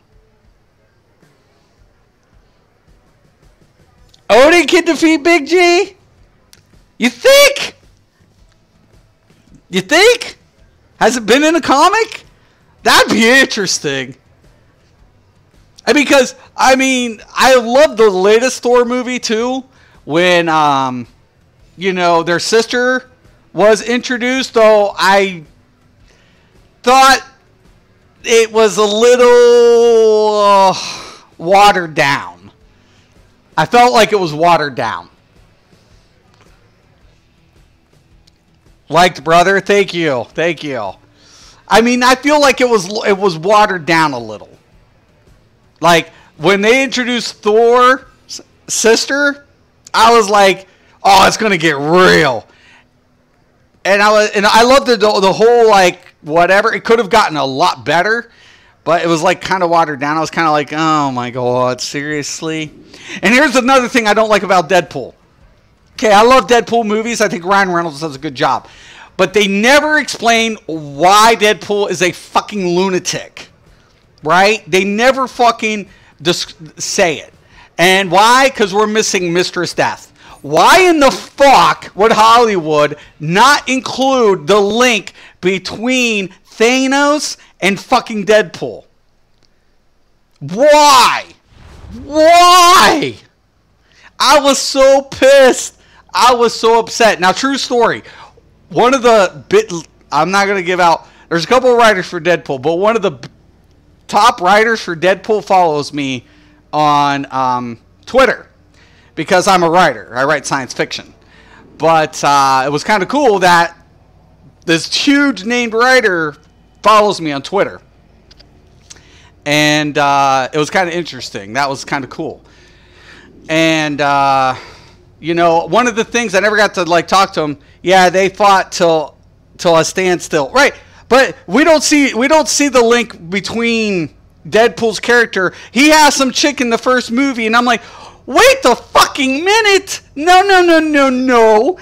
Odin can defeat Big G? You think? You think? Has it been in a comic? That'd be interesting. Because, I mean, I love the latest Thor movie, too. When, you know, their sister was introduced. Though I thought it was a little watered down. I felt like it was watered down. Liked, brother. Thank you. Thank you. I mean, I feel like it was watered down a little. Like, when they introduced Thor's sister, I was like, oh, it's going to get real. And I loved the whole, like, whatever. It could have gotten a lot better, but it was, like, kind of watered down. I was kind of like, oh, my God, seriously? And here's another thing I don't like about Deadpool. Okay, I love Deadpool movies. I think Ryan Reynolds does a good job. But they never explain why Deadpool is a fucking lunatic. Right? They never fucking say it. And why? Because we're missing Mistress Death. Why in the fuck would Hollywood not include the link between Thanos and fucking Deadpool? Why? Why? I was so pissed. I was so upset. Now, true story. One of the I'm not going to give out. There's a couple of writers for Deadpool, but one of the top writers for Deadpool follows me on Twitter because I'm a writer. I write science fiction. But it was kind of cool that this huge named writer follows me on Twitter. And it was kind of interesting. That was kind of cool. And, you know, one of the things I never got to, like, talk to him, yeah, they fought till a standstill. Right. But we don't see the link between Deadpool's character. He has some chick in the first movie, and I'm like, wait the fucking minute! No.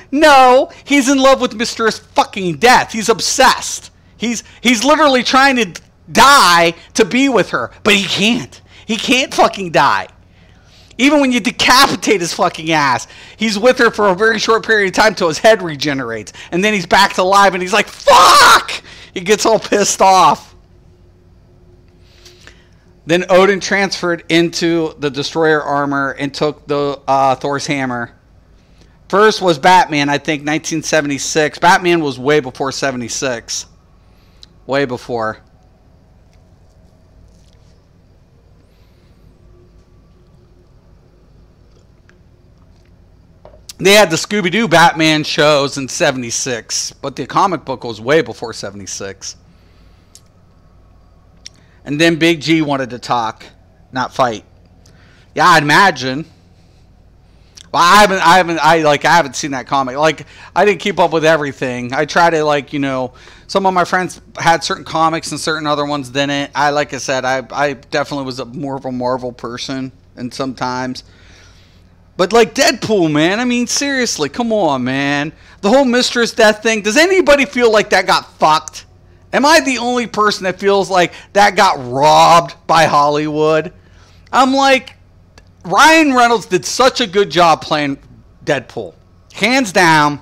He's in love with Mistress fucking Death. He's obsessed. He's literally trying to die to be with her, but he can't. He can't fucking die. Even when you decapitate his fucking ass, he's with her for a very short period of time till his head regenerates, and then he's back to life, and he's like, fuck! He gets all pissed off. Then Odin transferred into the Destroyer armor and took the Thor's hammer. First was Batman, I think, 1976. Batman was way before 76. Way before. They had the Scooby-Doo Batman shows in 76, but the comic book was way before 76. And then Big G wanted to talk, not fight. Yeah, I'd imagine. Well, I haven't seen that comic. Like, I didn't keep up with everything. I try to, like, you know, some of my friends had certain comics and certain other ones didn't. Like I said, I definitely was more of a Marvel person, and sometimes. But, like, Deadpool, man, I mean, seriously, come on, man. The whole Mistress Death thing, does anybody feel like that got fucked? Am I the only person that feels like that got robbed by Hollywood? I'm like, Ryan Reynolds did such a good job playing Deadpool. Hands down,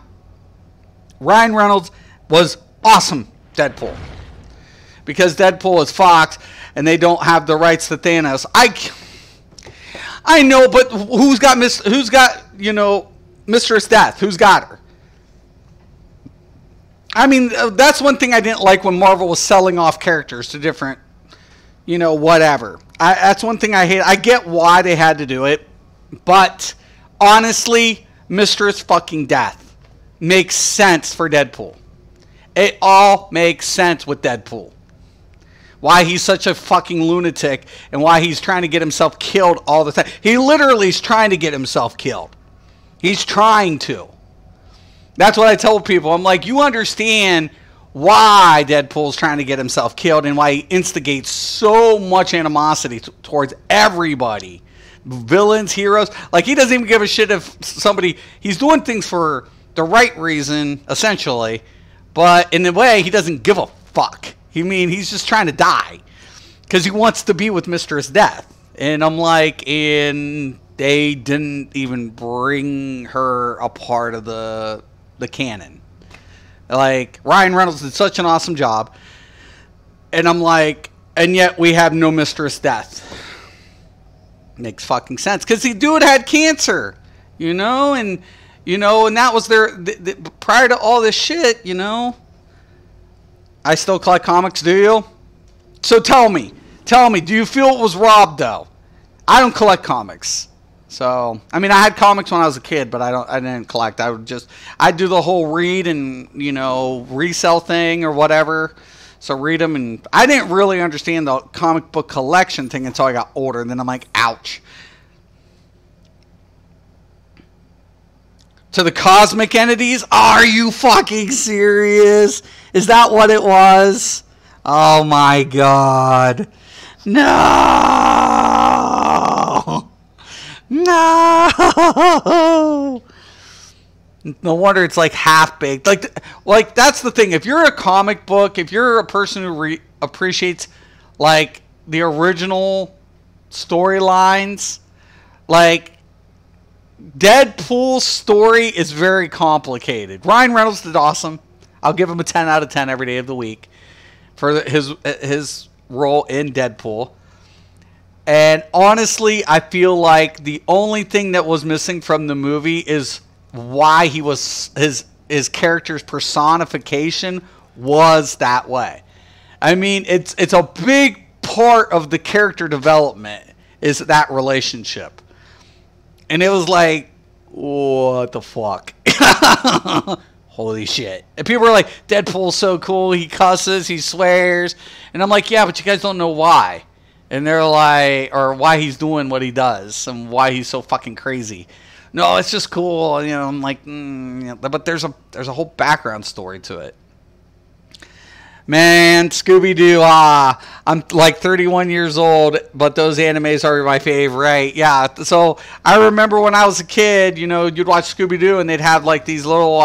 Ryan Reynolds was awesome Deadpool. Because Deadpool is Fox, and they don't have the rights to Thanos. I know, but who's got Mistress Death? Who's got her? I mean, that's one thing I didn't like when Marvel was selling off characters to different, whatever. That's one thing I hate. I get why they had to do it, but honestly, Mistress fucking Death makes sense for Deadpool. It all makes sense with Deadpool. Why he's such a fucking lunatic and why he's trying to get himself killed all the time. He literally is trying to get himself killed. He's trying to. That's what I tell people. I'm like, you understand why Deadpool's trying to get himself killed and why he instigates so much animosity towards everybody. Villains, heroes. Like, he doesn't even give a shit if somebody... He's doing things for the right reason, essentially. But in a way, he doesn't give a fuck. He's just trying to die. Because he wants to be with Mistress Death. And I'm like, and they didn't even bring her a part of the canon. Like, Ryan Reynolds did such an awesome job. And I'm like, and yet we have no Mistress Death. Makes fucking sense. Because the dude had cancer. And that was prior to all this shit, I still collect comics, do you? So tell me, do you feel it was robbed, though? I don't collect comics. So, I had comics when I was a kid, but I didn't collect. I'd do the whole read and, resell thing or whatever. So read them, and I didn't really understand the comic book collection thing until I got older, and then I'm like, ouch. To the cosmic entities? Are you fucking serious? Is that what it was? Oh my god. No! No! No wonder it's like half-baked. Like that's the thing. If you're a comic book, if you're a person who appreciates like the original storylines, like Deadpool's story is very complicated. Ryan Reynolds did awesome. I'll give him a 10 out of 10 every day of the week for his role in Deadpool. And honestly, I feel like the only thing that was missing from the movie is why he was his character's personification was that way. It's a big part of the character development is that relationship. And it was like, what the fuck? Holy shit. And people were like, Deadpool's so cool. He cusses. He swears. And I'm like, yeah, but you guys don't know why. And they're like, or why he's doing what he does and why he's so fucking crazy. No, it's just cool. I'm like, yeah. But there's a whole background story to it. Man, Scooby-Doo, I'm like 31 years old, but those animes are my favorite. Yeah, so I remember when I was a kid, you'd watch Scooby-Doo and they'd have like these little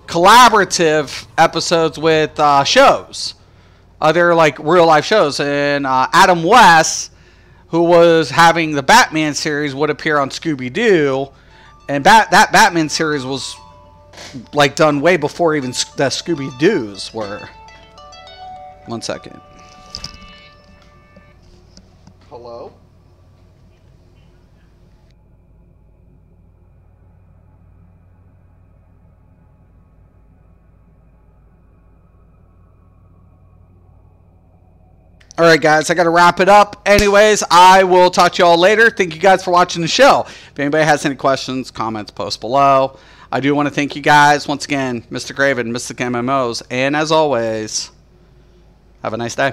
collaborative episodes with shows. They're like real life shows. And Adam West, who was having the Batman series, would appear on Scooby-Doo. And that Batman series was like done way before even the Scooby-Doos were. 1 second. Hello? All right, guys, I got to wrap it up. Anyways, I will talk to you all later. Thank you guys for watching the show. If anybody has any questions, comments, post below. I do want to thank you guys once again, Mr. Graven, Mystic MMOs, and as always, have a nice day.